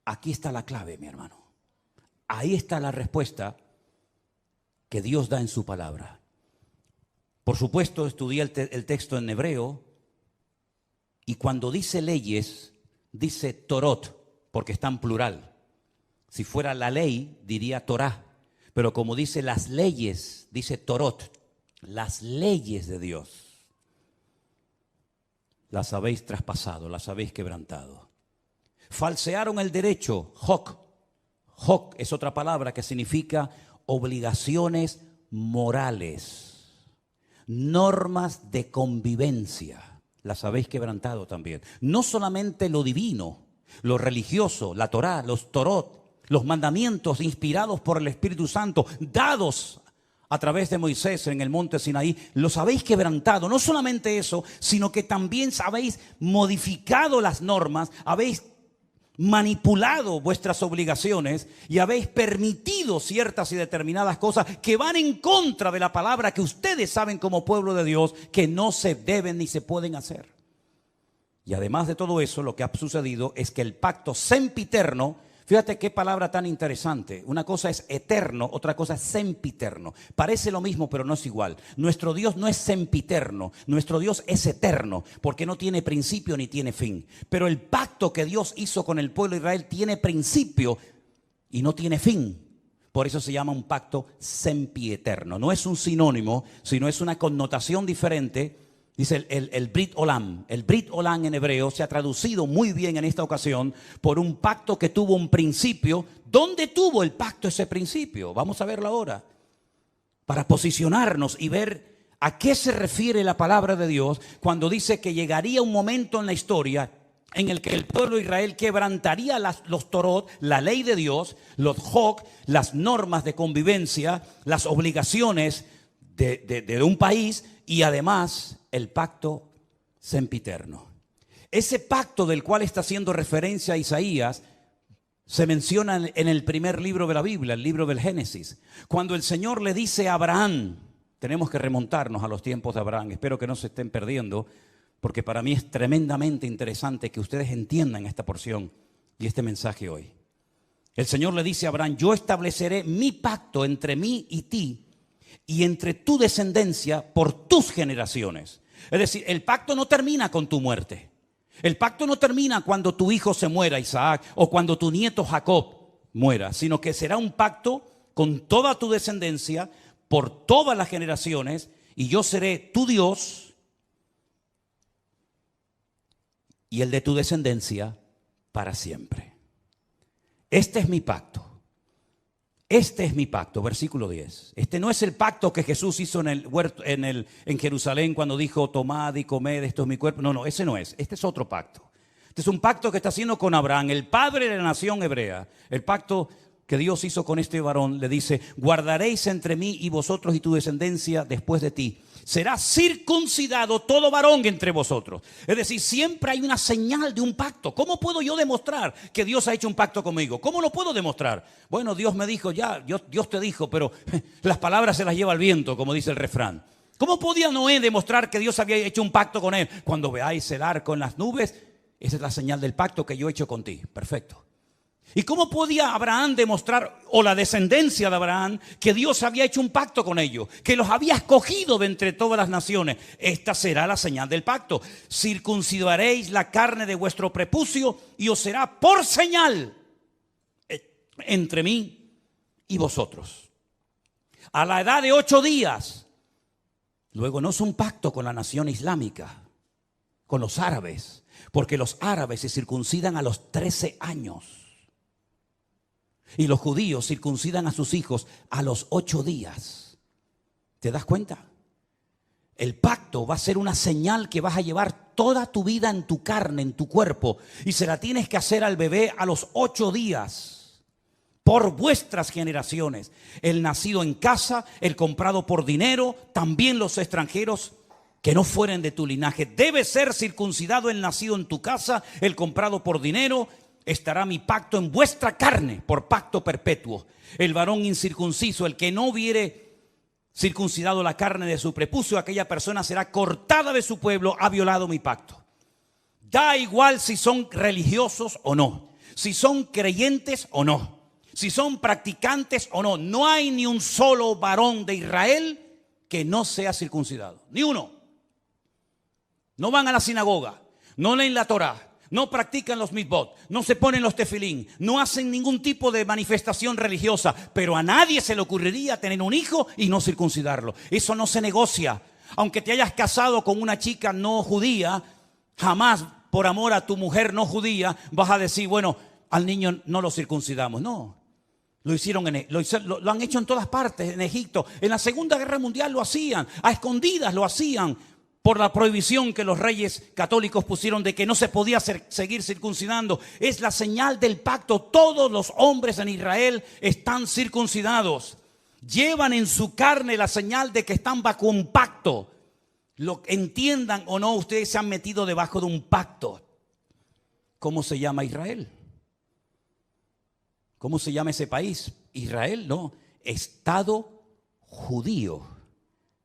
Aquí está la clave, mi hermano. Ahí está la respuesta que Dios da en su palabra. Por supuesto, estudié el texto en hebreo, y cuando dice leyes, dice Torot, porque está en plural. Si fuera la ley, diría Torah, pero como dice las leyes, dice Torot, las leyes de Dios las habéis traspasado, las habéis quebrantado. Falsearon el derecho, Hok. Hok es otra palabra que significa obligaciones morales, normas de convivencia, las habéis quebrantado también. No solamente lo divino, lo religioso, la Torá, los Torot, los mandamientos inspirados por el Espíritu Santo, dados a través de Moisés en el monte Sinaí, los habéis quebrantado. No solamente eso, sino que también habéis modificado las normas, habéis manipulado vuestras obligaciones y habéis permitido ciertas y determinadas cosas que van en contra de la palabra que ustedes saben como pueblo de Dios que no se deben ni se pueden hacer. Y además de todo eso, lo que ha sucedido es que el pacto sempiterno, fíjate qué palabra tan interesante. Una cosa es eterno, otra cosa es sempiterno. Parece lo mismo, pero no es igual. Nuestro Dios no es sempiterno, nuestro Dios es eterno, porque no tiene principio ni tiene fin. Pero el pacto que Dios hizo con el pueblo de Israel tiene principio y no tiene fin. Por eso se llama un pacto sempieterno. No es un sinónimo, sino es una connotación diferente. Dice el Brit Olam. El Brit Olam en hebreo se ha traducido muy bien en esta ocasión por un pacto que tuvo un principio. ¿Dónde tuvo el pacto ese principio? Vamos a verlo ahora. Para posicionarnos y ver a qué se refiere la palabra de Dios cuando dice que llegaría un momento en la historia en el que el pueblo de Israel quebrantaría los Torot, la ley de Dios, los Hok, las normas de convivencia, las obligaciones de un país y además el pacto sempiterno. Ese pacto del cual está haciendo referencia a Isaías se menciona en el primer libro de la Biblia, el libro del Génesis. Cuando el Señor le dice a Abraham, tenemos que remontarnos a los tiempos de Abraham, espero que no se estén perdiendo, porque para mí es tremendamente interesante que ustedes entiendan esta porción y este mensaje hoy. El Señor le dice a Abraham, yo estableceré mi pacto entre mí y ti y entre tu descendencia por tus generaciones. Es decir, el pacto no termina con tu muerte. El pacto no termina cuando tu hijo se muera, Isaac, o cuando tu nieto Jacob muera, sino que será un pacto con toda tu descendencia por todas las generaciones y yo seré tu Dios y el de tu descendencia para siempre. Este es mi pacto. Este es mi pacto, versículo 10. Este no es el pacto que Jesús hizo en el huerto, en Jerusalén cuando dijo, tomad y comed, esto es mi cuerpo. No, ese no es. Este es otro pacto. Este es un pacto que está haciendo con Abraham, el padre de la nación hebrea. El pacto que Dios hizo con este varón le dice, guardaréis entre mí y vosotros y tu descendencia después de ti. Será circuncidado todo varón entre vosotros. Es decir, siempre hay una señal de un pacto. ¿Cómo puedo yo demostrar que Dios ha hecho un pacto conmigo? ¿Cómo lo puedo demostrar? Bueno, Dios me dijo ya, Dios te dijo, pero las palabras se las lleva el viento, como dice el refrán. ¿Cómo podía Noé demostrar que Dios había hecho un pacto con él? Cuando veáis el arco en las nubes, esa es la señal del pacto que yo he hecho con ti. Perfecto. ¿Y cómo podía Abraham demostrar, o la descendencia de Abraham, que Dios había hecho un pacto con ellos, que los había escogido de entre todas las naciones? Esta será la señal del pacto. Circuncidaréis la carne de vuestro prepucio y os será por señal entre mí y vosotros. A la edad de 8 días, luego no es un pacto con la nación islámica, con los árabes, porque los árabes se circuncidan a los 13 años. Y los judíos circuncidan a sus hijos a los 8 días. ¿Te das cuenta? El pacto va a ser una señal que vas a llevar toda tu vida en tu carne, en tu cuerpo. Y se la tienes que hacer al bebé a los 8 días. Por vuestras generaciones. El nacido en casa, el comprado por dinero, también los extranjeros que no fueren de tu linaje. Debe ser circuncidado el nacido en tu casa, el comprado por dinero. Estará mi pacto en vuestra carne por pacto perpetuo. El varón incircunciso, el que no hubiere circuncidado la carne de su prepucio, aquella persona será cortada de su pueblo, ha violado mi pacto. Da igual si son religiosos o no, si son creyentes o no, si son practicantes o no. No hay ni un solo varón de Israel que no sea circuncidado, ni uno. No van a la sinagoga, no leen la Torá, no practican los mitzvot, no se ponen los tefilín, no hacen ningún tipo de manifestación religiosa, pero a nadie se le ocurriría tener un hijo y no circuncidarlo. Eso no se negocia. Aunque te hayas casado con una chica no judía, jamás por amor a tu mujer no judía vas a decir, bueno, al niño no lo circuncidamos. No, lo han hecho en todas partes, en Egipto. En la Segunda Guerra Mundial lo hacían, a escondidas lo hacían, por la prohibición que los reyes católicos pusieron de que no se podía seguir circuncidando. Es la señal del pacto. Todos los hombres en Israel están circuncidados. Llevan en su carne la señal de que están bajo un pacto. Lo entiendan o no, ustedes se han metido debajo de un pacto. ¿Cómo se llama Israel? ¿Cómo se llama ese país? Israel, no. Estado judío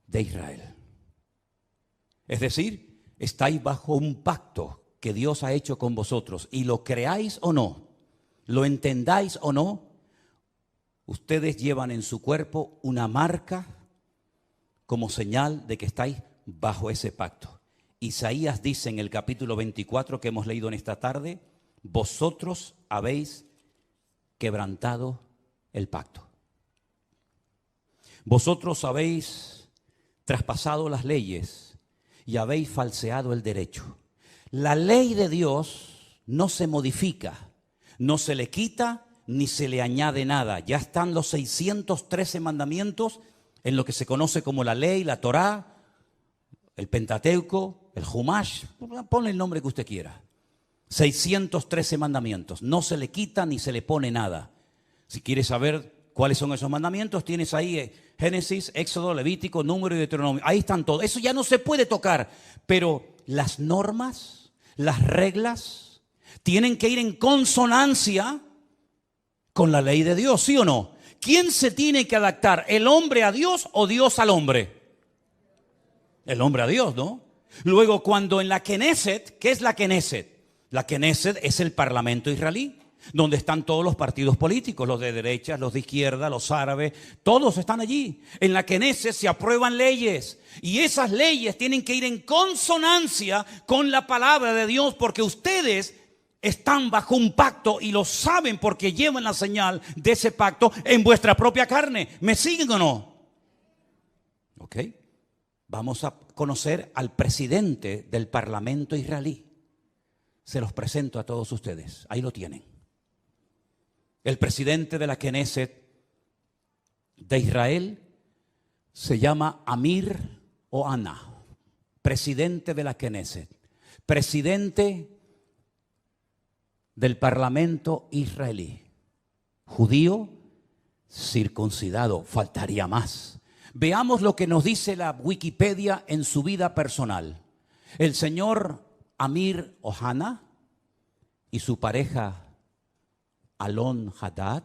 de Israel. Es decir, estáis bajo un pacto que Dios ha hecho con vosotros. Y lo creáis o no, lo entendáis o no, ustedes llevan en su cuerpo una marca como señal de que estáis bajo ese pacto. Isaías dice en el capítulo 24 que hemos leído en esta tarde, vosotros habéis quebrantado el pacto. Vosotros habéis traspasado las leyes y habéis falseado el derecho. La ley de Dios no se modifica, no se le quita ni se le añade nada. Ya están los 613 mandamientos en lo que se conoce como la ley, la Torá, el Pentateuco, el Humash, ponle el nombre que usted quiera. 613 mandamientos, no se le quita ni se le pone nada. Si quieres saber cuáles son esos mandamientos, tienes ahí Génesis, Éxodo, Levítico, Número y Deuteronomio. Ahí están todos. Eso ya no se puede tocar. Pero las normas, las reglas, tienen que ir en consonancia con la ley de Dios, ¿sí o no? ¿Quién se tiene que adaptar? ¿El hombre a Dios o Dios al hombre? El hombre a Dios, ¿no? Luego, cuando en la Knesset, ¿qué es la Knesset? La Knesset es el parlamento israelí, donde están todos los partidos políticos, los de derecha, los de izquierda, los árabes, todos están allí. En la Knesset se aprueban leyes y esas leyes tienen que ir en consonancia con la palabra de Dios, porque ustedes están bajo un pacto y lo saben porque llevan la señal de ese pacto en vuestra propia carne. ¿Me siguen o no? Ok. Vamos a conocer al presidente del parlamento israelí. Se los presento a todos ustedes. Ahí lo tienen. El presidente de la Knesset de Israel se llama Amir Ohana. Presidente de la Knesset. Presidente del parlamento israelí. Judío, circuncidado. Faltaría más. Veamos lo que nos dice la Wikipedia en su vida personal. El señor Amir Ohana y su pareja Alon Haddad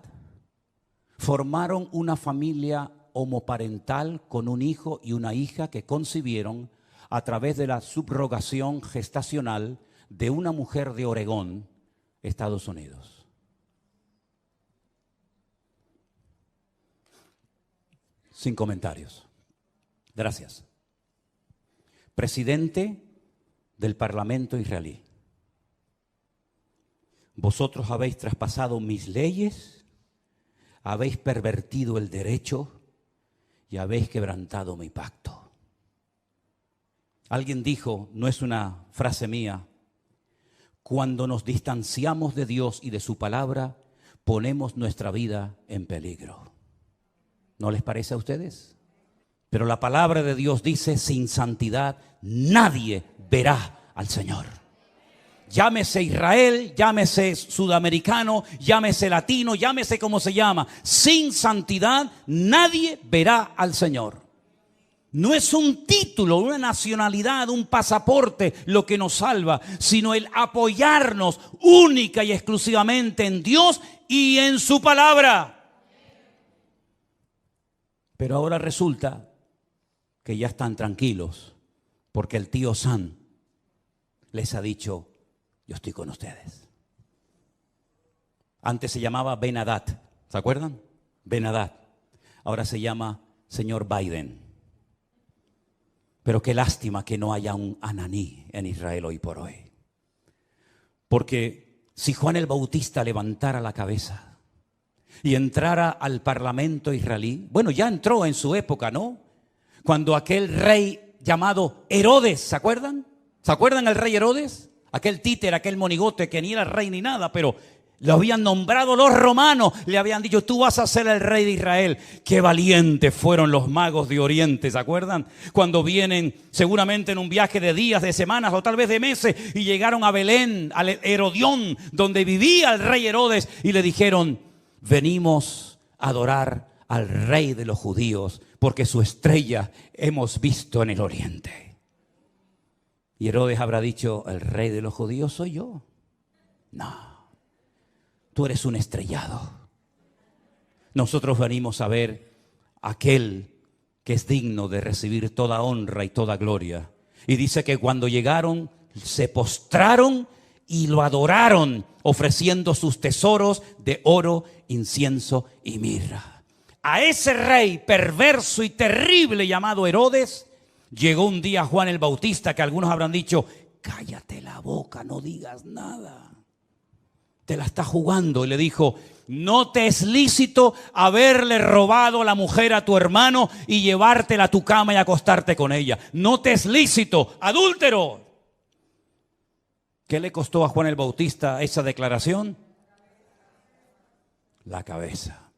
formaron una familia homoparental con un hijo y una hija que concibieron a través de la subrogación gestacional de una mujer de Oregón, Estados Unidos. Sin comentarios. Gracias. Presidente del Parlamento israelí. Vosotros habéis traspasado mis leyes, habéis pervertido el derecho y habéis quebrantado mi pacto. Alguien dijo, no es una frase mía, cuando nos distanciamos de Dios y de su palabra, ponemos nuestra vida en peligro. ¿No les parece a ustedes? Pero la palabra de Dios dice, sin santidad nadie verá al Señor. Llámese Israel, llámese sudamericano, llámese latino, llámese como se llama. Sin santidad nadie verá al Señor. No es un título, una nacionalidad, un pasaporte lo que nos salva, sino el apoyarnos única y exclusivamente en Dios y en su palabra. Pero ahora resulta que ya están tranquilos porque el tío Sam les ha dicho, yo estoy con ustedes. Antes se llamaba Ben Haddad, ¿se acuerdan? Ben Haddad. Ahora se llama señor Biden. Pero qué lástima que no haya un Ananí en Israel hoy por hoy. Porque si Juan el Bautista levantara la cabeza y entrara al parlamento israelí, bueno, ya entró en su época, ¿no? Cuando aquel rey llamado Herodes, ¿se acuerdan? ¿Se acuerdan el rey Herodes? Aquel títer, aquel monigote que ni era rey ni nada, pero lo habían nombrado los romanos, le habían dicho, tú vas a ser el rey de Israel. Qué valientes fueron los magos de Oriente, ¿se acuerdan? Cuando vienen seguramente en un viaje de días, de semanas o tal vez de meses y llegaron a Belén, al Herodión, donde vivía el rey Herodes y le dijeron, venimos a adorar al rey de los judíos porque su estrella hemos visto en el oriente. Y Herodes habrá dicho, ¿el rey de los judíos soy yo? No. Tú eres un estrellado. Nosotros venimos a ver a aquel que es digno de recibir toda honra y toda gloria. Y dice que cuando llegaron, se postraron y lo adoraron, ofreciendo sus tesoros de oro, incienso y mirra. A ese rey perverso y terrible llamado Herodes, llegó un día Juan el Bautista, que algunos habrán dicho, cállate la boca, no digas nada. Te la está jugando, y le dijo, no te es lícito haberle robado la mujer a tu hermano y llevártela a tu cama y acostarte con ella. No te es lícito, adúltero. ¿Qué le costó a Juan el Bautista esa declaración? La cabeza.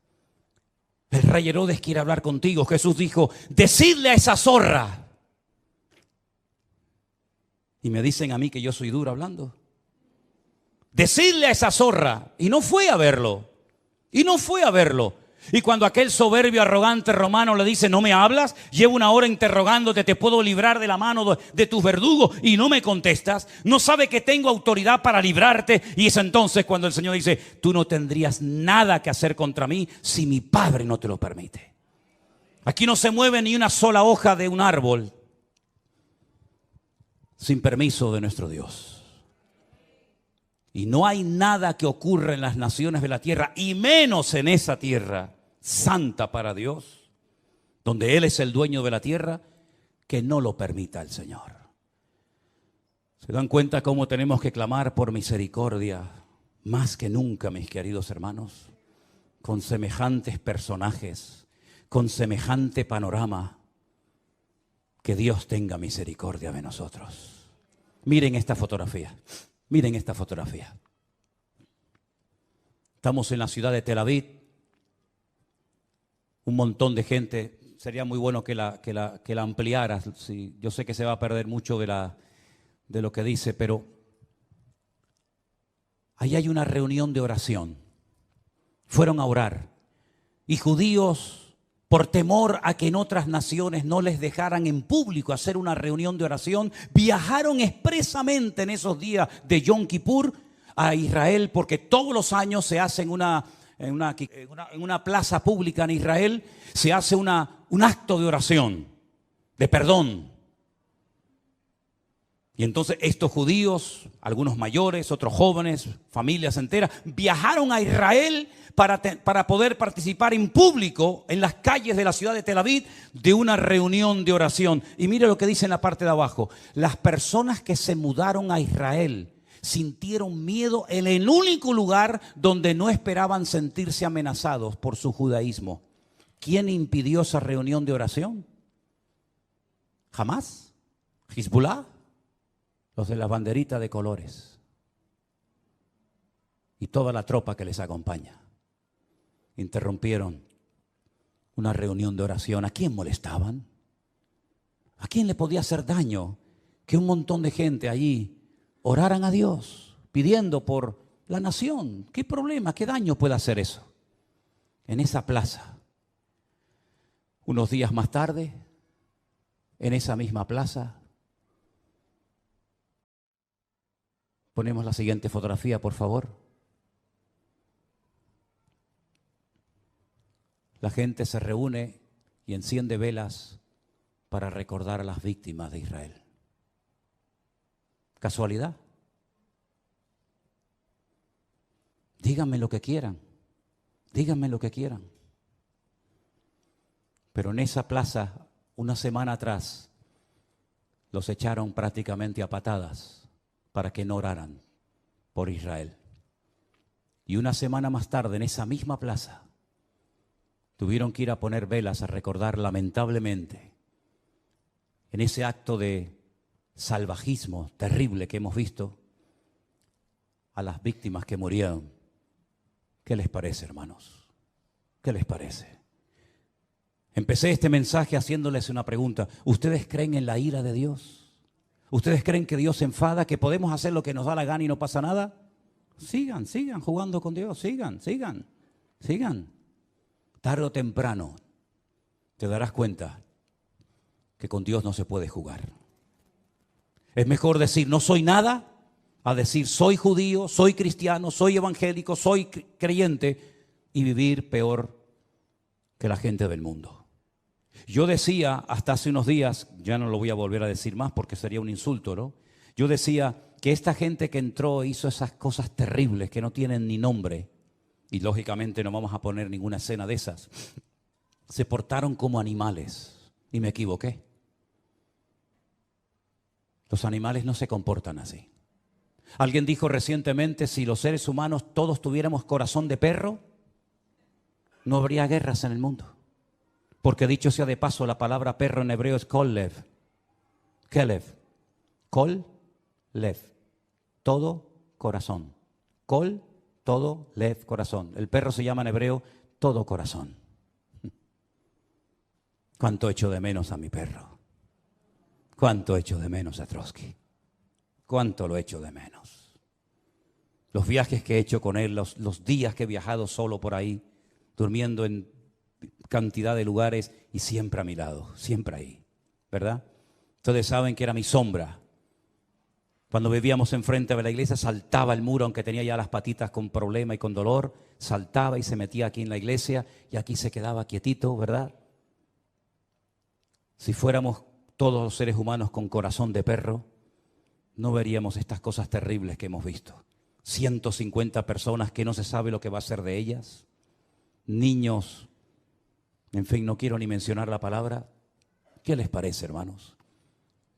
El rey Herodes quiere hablar contigo. Jesús dijo, decidle a esa zorra. Y me dicen a mí que yo soy duro hablando. Decidle a esa zorra. Y no fue a verlo. Y cuando aquel soberbio, arrogante romano le dice, no me hablas, llevo una hora interrogándote, te puedo librar de la mano de tus verdugos y no me contestas, no sabe que tengo autoridad para librarte. Y es entonces cuando el Señor dice, tú no tendrías nada que hacer contra mí si mi Padre no te lo permite. Aquí no se mueve ni una sola hoja de un árbol sin permiso de nuestro Dios. Y no hay nada que ocurra en las naciones de la tierra, y menos en esa tierra santa para Dios, donde Él es el dueño de la tierra, que no lo permita el Señor. ¿Se dan cuenta cómo tenemos que clamar por misericordia más que nunca, mis queridos hermanos? Con semejantes personajes, con semejante panorama, que Dios tenga misericordia de nosotros. Miren esta fotografía. Miren esta fotografía. Estamos en la ciudad de Tel Aviv. Un montón de gente. Sería muy bueno que la ampliaras. Sí, yo sé que se va a perder mucho de lo que dice, pero ahí hay una reunión de oración. Fueron a orar. Y judíos, por temor a que en otras naciones no les dejaran en público hacer una reunión de oración, viajaron expresamente en esos días de Yom Kippur a Israel, porque todos los años se hace en una plaza pública en Israel, se hace un acto de oración, de perdón. Y entonces estos judíos, algunos mayores, otros jóvenes, familias enteras, viajaron a Israel para poder participar en público en las calles de la ciudad de Tel Aviv de una reunión de oración. Y mire lo que dice en la parte de abajo. Las personas que se mudaron a Israel sintieron miedo en el único lugar donde no esperaban sentirse amenazados por su judaísmo. ¿Quién impidió esa reunión de oración? ¿Jamás? ¿Hezbollah? Los de la banderita de colores y toda la tropa que les acompaña interrumpieron una reunión de oración. ¿A quién molestaban? ¿A quién le podía hacer daño que un montón de gente allí oraran a Dios pidiendo por la nación? ¿Qué problema, qué daño puede hacer eso? En esa plaza, unos días más tarde, en esa misma plaza, ponemos la siguiente fotografía, por favor. La gente se reúne y enciende velas para recordar a las víctimas de Israel. ¿Casualidad? Díganme lo que quieran. Díganme lo que quieran. Pero en esa plaza, una semana atrás, los echaron prácticamente a patadas para que no oraran por Israel. Y una semana más tarde, en esa misma plaza, tuvieron que ir a poner velas a recordar lamentablemente, en ese acto de salvajismo terrible que hemos visto, a las víctimas que murieron. ¿Qué les parece, hermanos? ¿Qué les parece? Empecé este mensaje haciéndoles una pregunta. ¿Ustedes creen en la ira de Dios? ¿Ustedes creen que Dios se enfada, que podemos hacer lo que nos da la gana y no pasa nada? Sigan jugando con Dios, sigan. Tarde o temprano te darás cuenta que con Dios no se puede jugar. Es mejor decir no soy nada a decir soy judío, soy cristiano, soy evangélico, soy creyente y vivir peor que la gente del mundo. Yo decía hasta hace unos días, ya no lo voy a volver a decir más porque sería un insulto, ¿no? Yo decía que esta gente que entró hizo esas cosas terribles que no tienen ni nombre, y lógicamente no vamos a poner ninguna escena de esas, se portaron como animales, y me equivoqué. Los animales no se comportan así. Alguien dijo recientemente, si los seres humanos todos tuviéramos corazón de perro, no habría guerras en el mundo. Porque dicho sea de paso, la palabra perro en hebreo es kolev. Kelev. Kol, lev. Todo corazón. Kol, todo, lev, corazón. El perro se llama en hebreo todo corazón. ¿Cuánto echo de menos a mi perro? ¿Cuánto echo de menos a Trotsky? ¿Cuánto lo echo de menos? Los viajes que he hecho con él, los días que he viajado solo por ahí, durmiendo en cantidad de lugares y siempre a mi lado, siempre ahí, ¿verdad? Ustedes saben que era mi sombra. Cuando vivíamos enfrente de la iglesia, saltaba el muro, aunque tenía ya las patitas con problema y con dolor, saltaba y se metía aquí en la iglesia y aquí se quedaba quietito, ¿verdad? Si fuéramos todos los seres humanos con corazón de perro, no veríamos estas cosas terribles que hemos visto. 150 personas que no se sabe lo que va a ser de ellas, niños, en fin, no quiero ni mencionar la palabra. ¿Qué les parece, hermanos?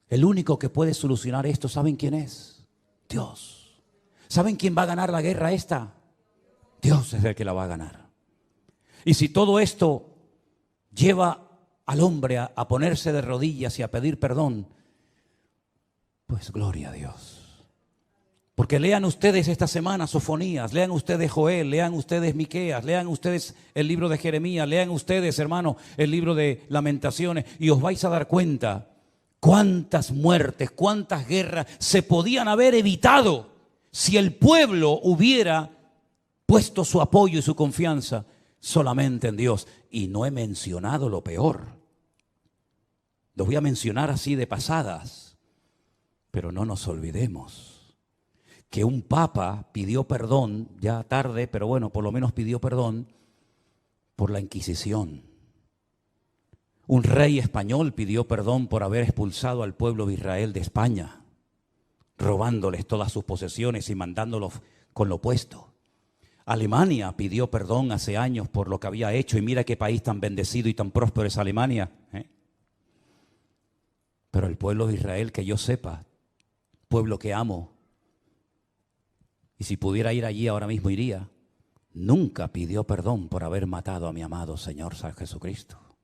El único que puede solucionar esto, ¿saben quién es? Dios. ¿Saben quién va a ganar la guerra esta? Dios es el que la va a ganar. Y si todo esto lleva al hombre a ponerse de rodillas y a pedir perdón, pues gloria a Dios. Porque lean ustedes esta semana Sofonías, lean ustedes Joel, lean ustedes Miqueas, lean ustedes el libro de Jeremías, lean ustedes, hermano, el libro de Lamentaciones y os vais a dar cuenta cuántas muertes, cuántas guerras se podían haber evitado si el pueblo hubiera puesto su apoyo y su confianza solamente en Dios. Y no he mencionado lo peor. Lo voy a mencionar así de pasadas. Pero no nos olvidemos que un papa pidió perdón, ya tarde, pero bueno, por lo menos pidió perdón por la Inquisición. Un rey español pidió perdón por haber expulsado al pueblo de Israel de España, robándoles todas sus posesiones y mandándolos con lo puesto. Alemania pidió perdón hace años por lo que había hecho, y mira qué país tan bendecido y tan próspero es Alemania, ¿eh? Pero el pueblo de Israel, que yo sepa, pueblo que amo, y si pudiera ir allí ahora mismo iría, nunca pidió perdón por haber matado a mi amado Señor San Jesucristo.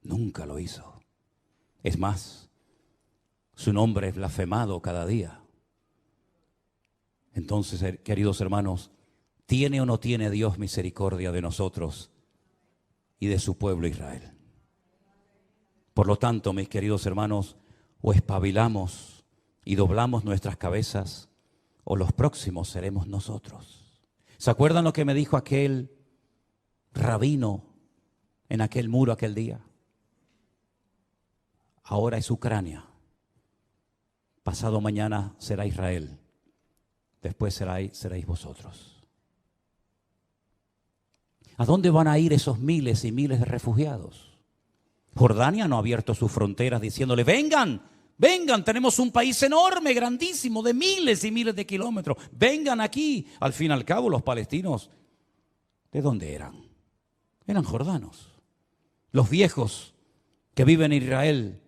Nunca lo hizo. Es más, su nombre es blasfemado cada día. Entonces, queridos hermanos, ¿tiene o no tiene Dios misericordia de nosotros y de su pueblo Israel? Por lo tanto, mis queridos hermanos, o espabilamos y doblamos nuestras cabezas, o los próximos seremos nosotros. ¿Se acuerdan lo que me dijo aquel rabino en aquel muro aquel día? Ahora es Ucrania, pasado mañana será Israel, después seréis vosotros. ¿A dónde van a ir esos miles y miles de refugiados? Jordania no ha abierto sus fronteras diciéndole, vengan, vengan, tenemos un país enorme, grandísimo, de miles y miles de kilómetros, vengan aquí. Al fin y al cabo, los palestinos, ¿de dónde eran? Eran jordanos. Los viejos que viven en Israel,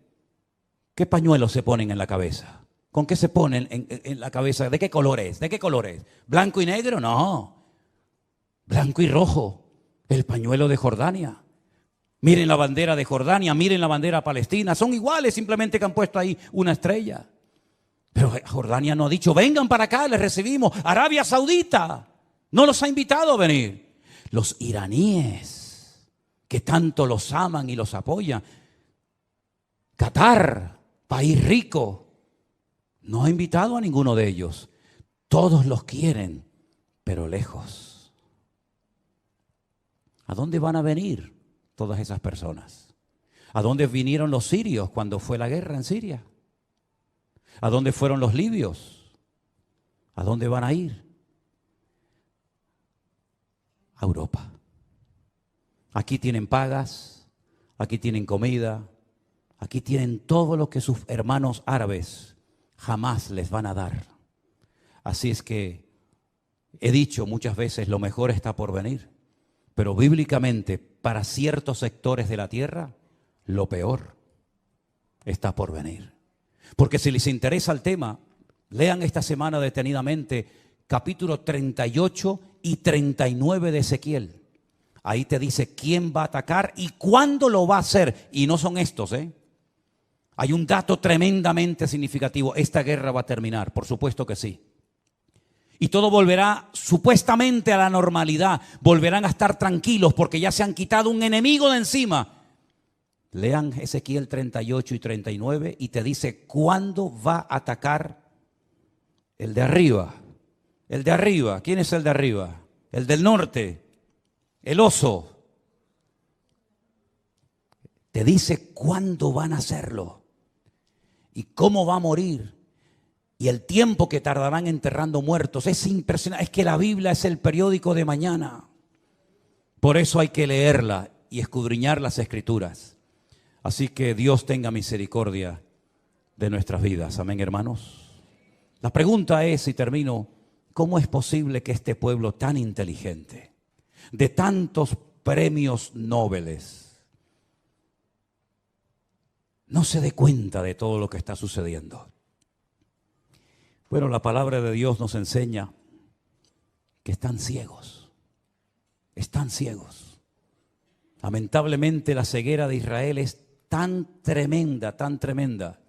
¿qué pañuelos se ponen en la cabeza ¿Con qué se ponen en la cabeza? ¿De qué color es? ¿De qué color es? ¿Blanco y negro? No. Blanco y rojo. El pañuelo de Jordania. Miren la bandera de Jordania, miren la bandera palestina. Son iguales, simplemente que han puesto ahí una estrella. Pero Jordania no ha dicho, vengan para acá, les recibimos. Arabia Saudita no los ha invitado a venir. Los iraníes, que tanto los aman y los apoyan. Qatar, país rico, no ha invitado a ninguno de ellos. Todos los quieren, pero lejos. ¿A dónde van a venir todas esas personas? ¿A dónde vinieron los sirios cuando fue la guerra en Siria? ¿A dónde fueron los libios? ¿A dónde van a ir? A Europa. Aquí tienen pagas, aquí tienen comida, aquí tienen todo lo que sus hermanos árabes jamás les van a dar. Así es que he dicho muchas veces, lo mejor está por venir. Pero bíblicamente, para ciertos sectores de la tierra, lo peor está por venir. Porque si les interesa el tema, lean esta semana detenidamente capítulo 38 y 39 de Ezequiel. Ahí te dice quién va a atacar y cuándo lo va a hacer. Y no son estos, Hay un dato tremendamente significativo. Esta guerra va a terminar, por supuesto que sí. Y todo volverá supuestamente a la normalidad. Volverán a estar tranquilos porque ya se han quitado un enemigo de encima. Lean Ezequiel 38 y 39 y te dice cuándo va a atacar el de arriba. El de arriba. ¿Quién es el de arriba? El del norte. El oso. Te dice cuándo van a hacerlo y cómo va a morir. Y el tiempo que tardarán enterrando muertos. Es impresionante. Es que la Biblia es el periódico de mañana. Por eso hay que leerla y escudriñar las Escrituras. Así que Dios tenga misericordia de nuestras vidas. Amén, hermanos. La pregunta es, y termino, ¿cómo es posible que este pueblo tan inteligente, de tantos premios Nobel, no se dé cuenta de todo lo que está sucediendo? Bueno, la palabra de Dios nos enseña que están ciegos. Están ciegos. Lamentablemente la ceguera de Israel es tan tremenda,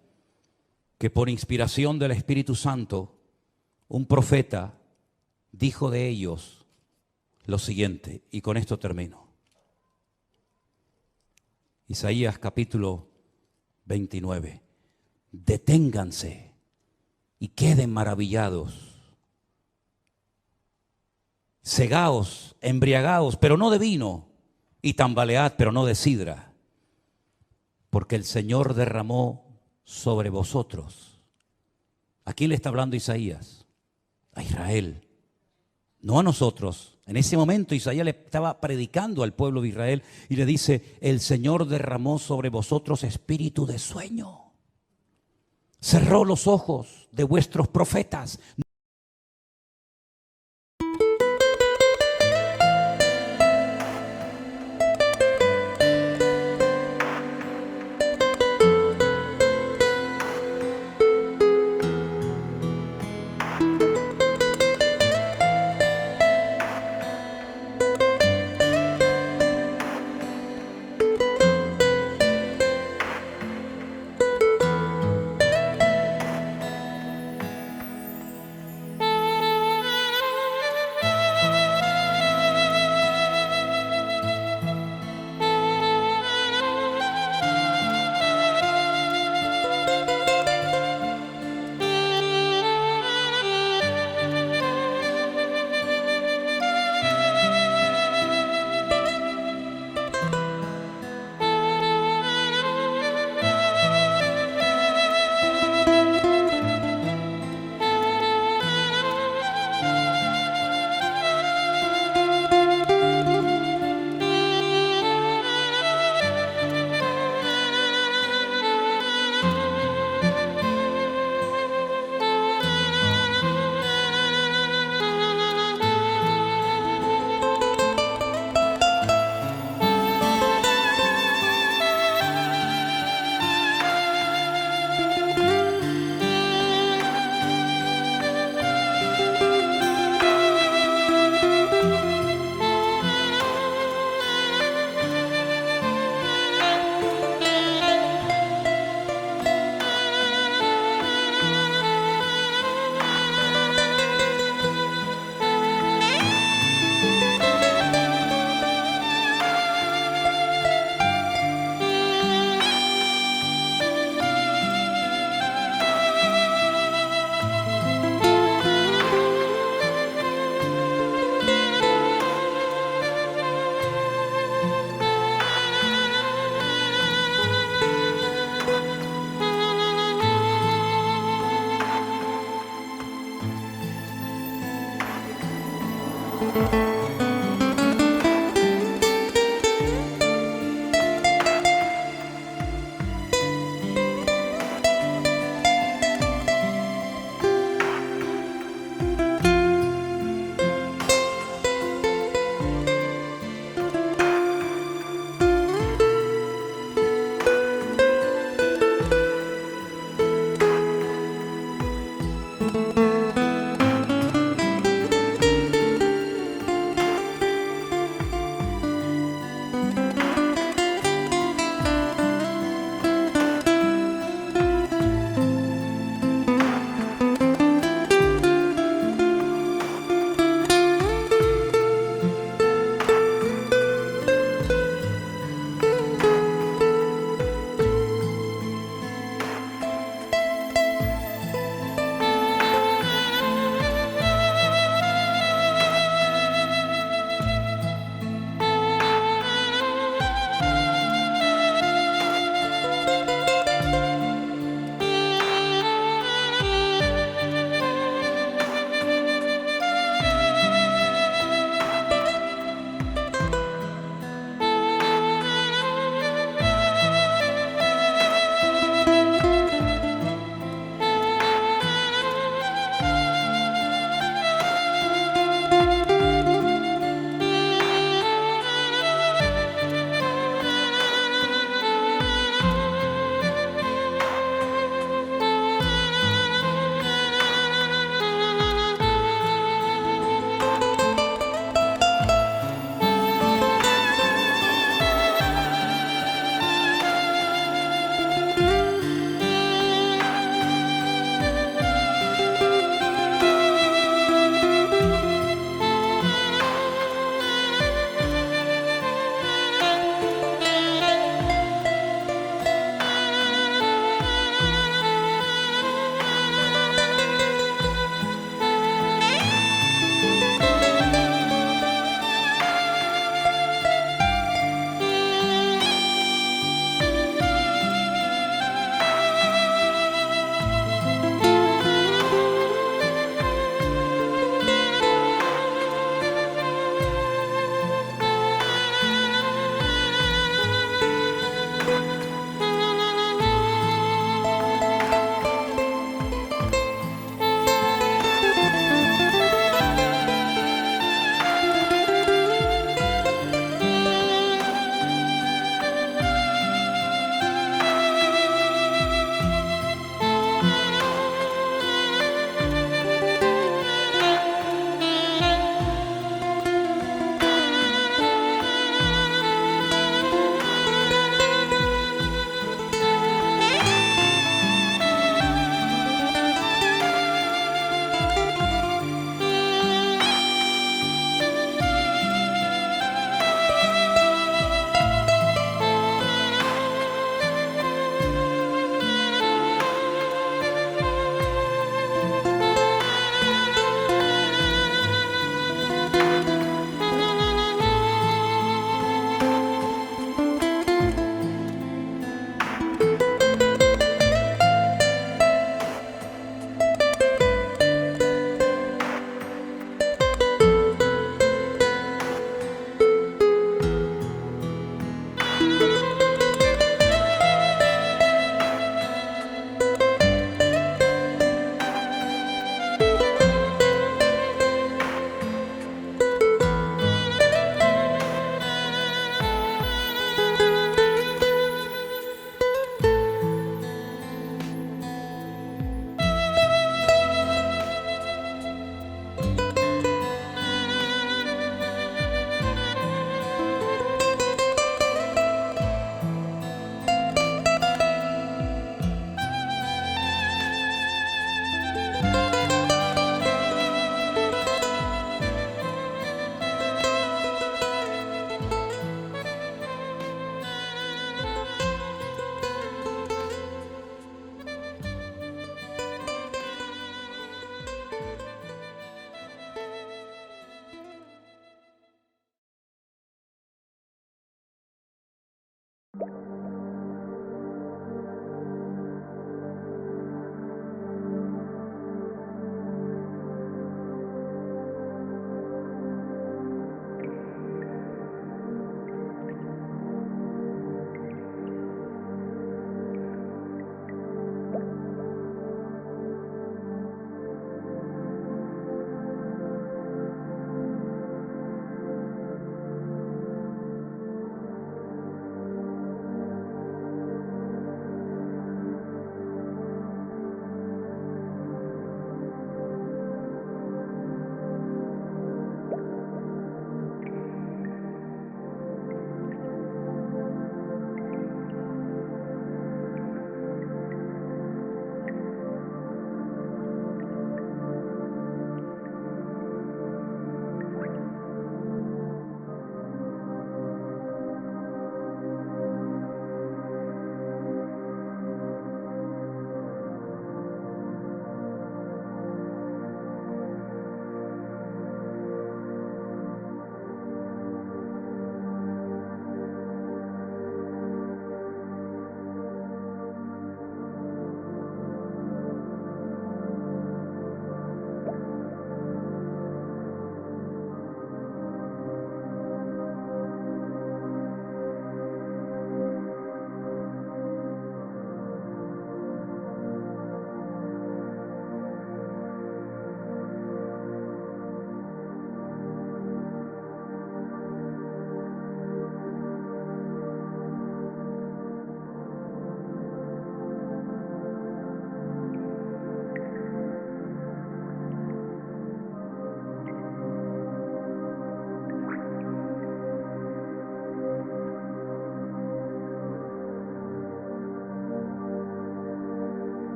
que por inspiración del Espíritu Santo, un profeta dijo de ellos lo siguiente, y con esto termino. Isaías capítulo 29. Deténganse y queden maravillados. Cegaos, embriagaos, pero no de vino, y tambalead, pero no de sidra, porque el Señor derramó sobre vosotros. ¿A quién le está hablando Isaías? A Israel, no a nosotros. En ese momento Isaías le estaba predicando al pueblo de Israel y le dice, el Señor derramó sobre vosotros espíritu de sueño. Cerró los ojos de vuestros profetas. Señor.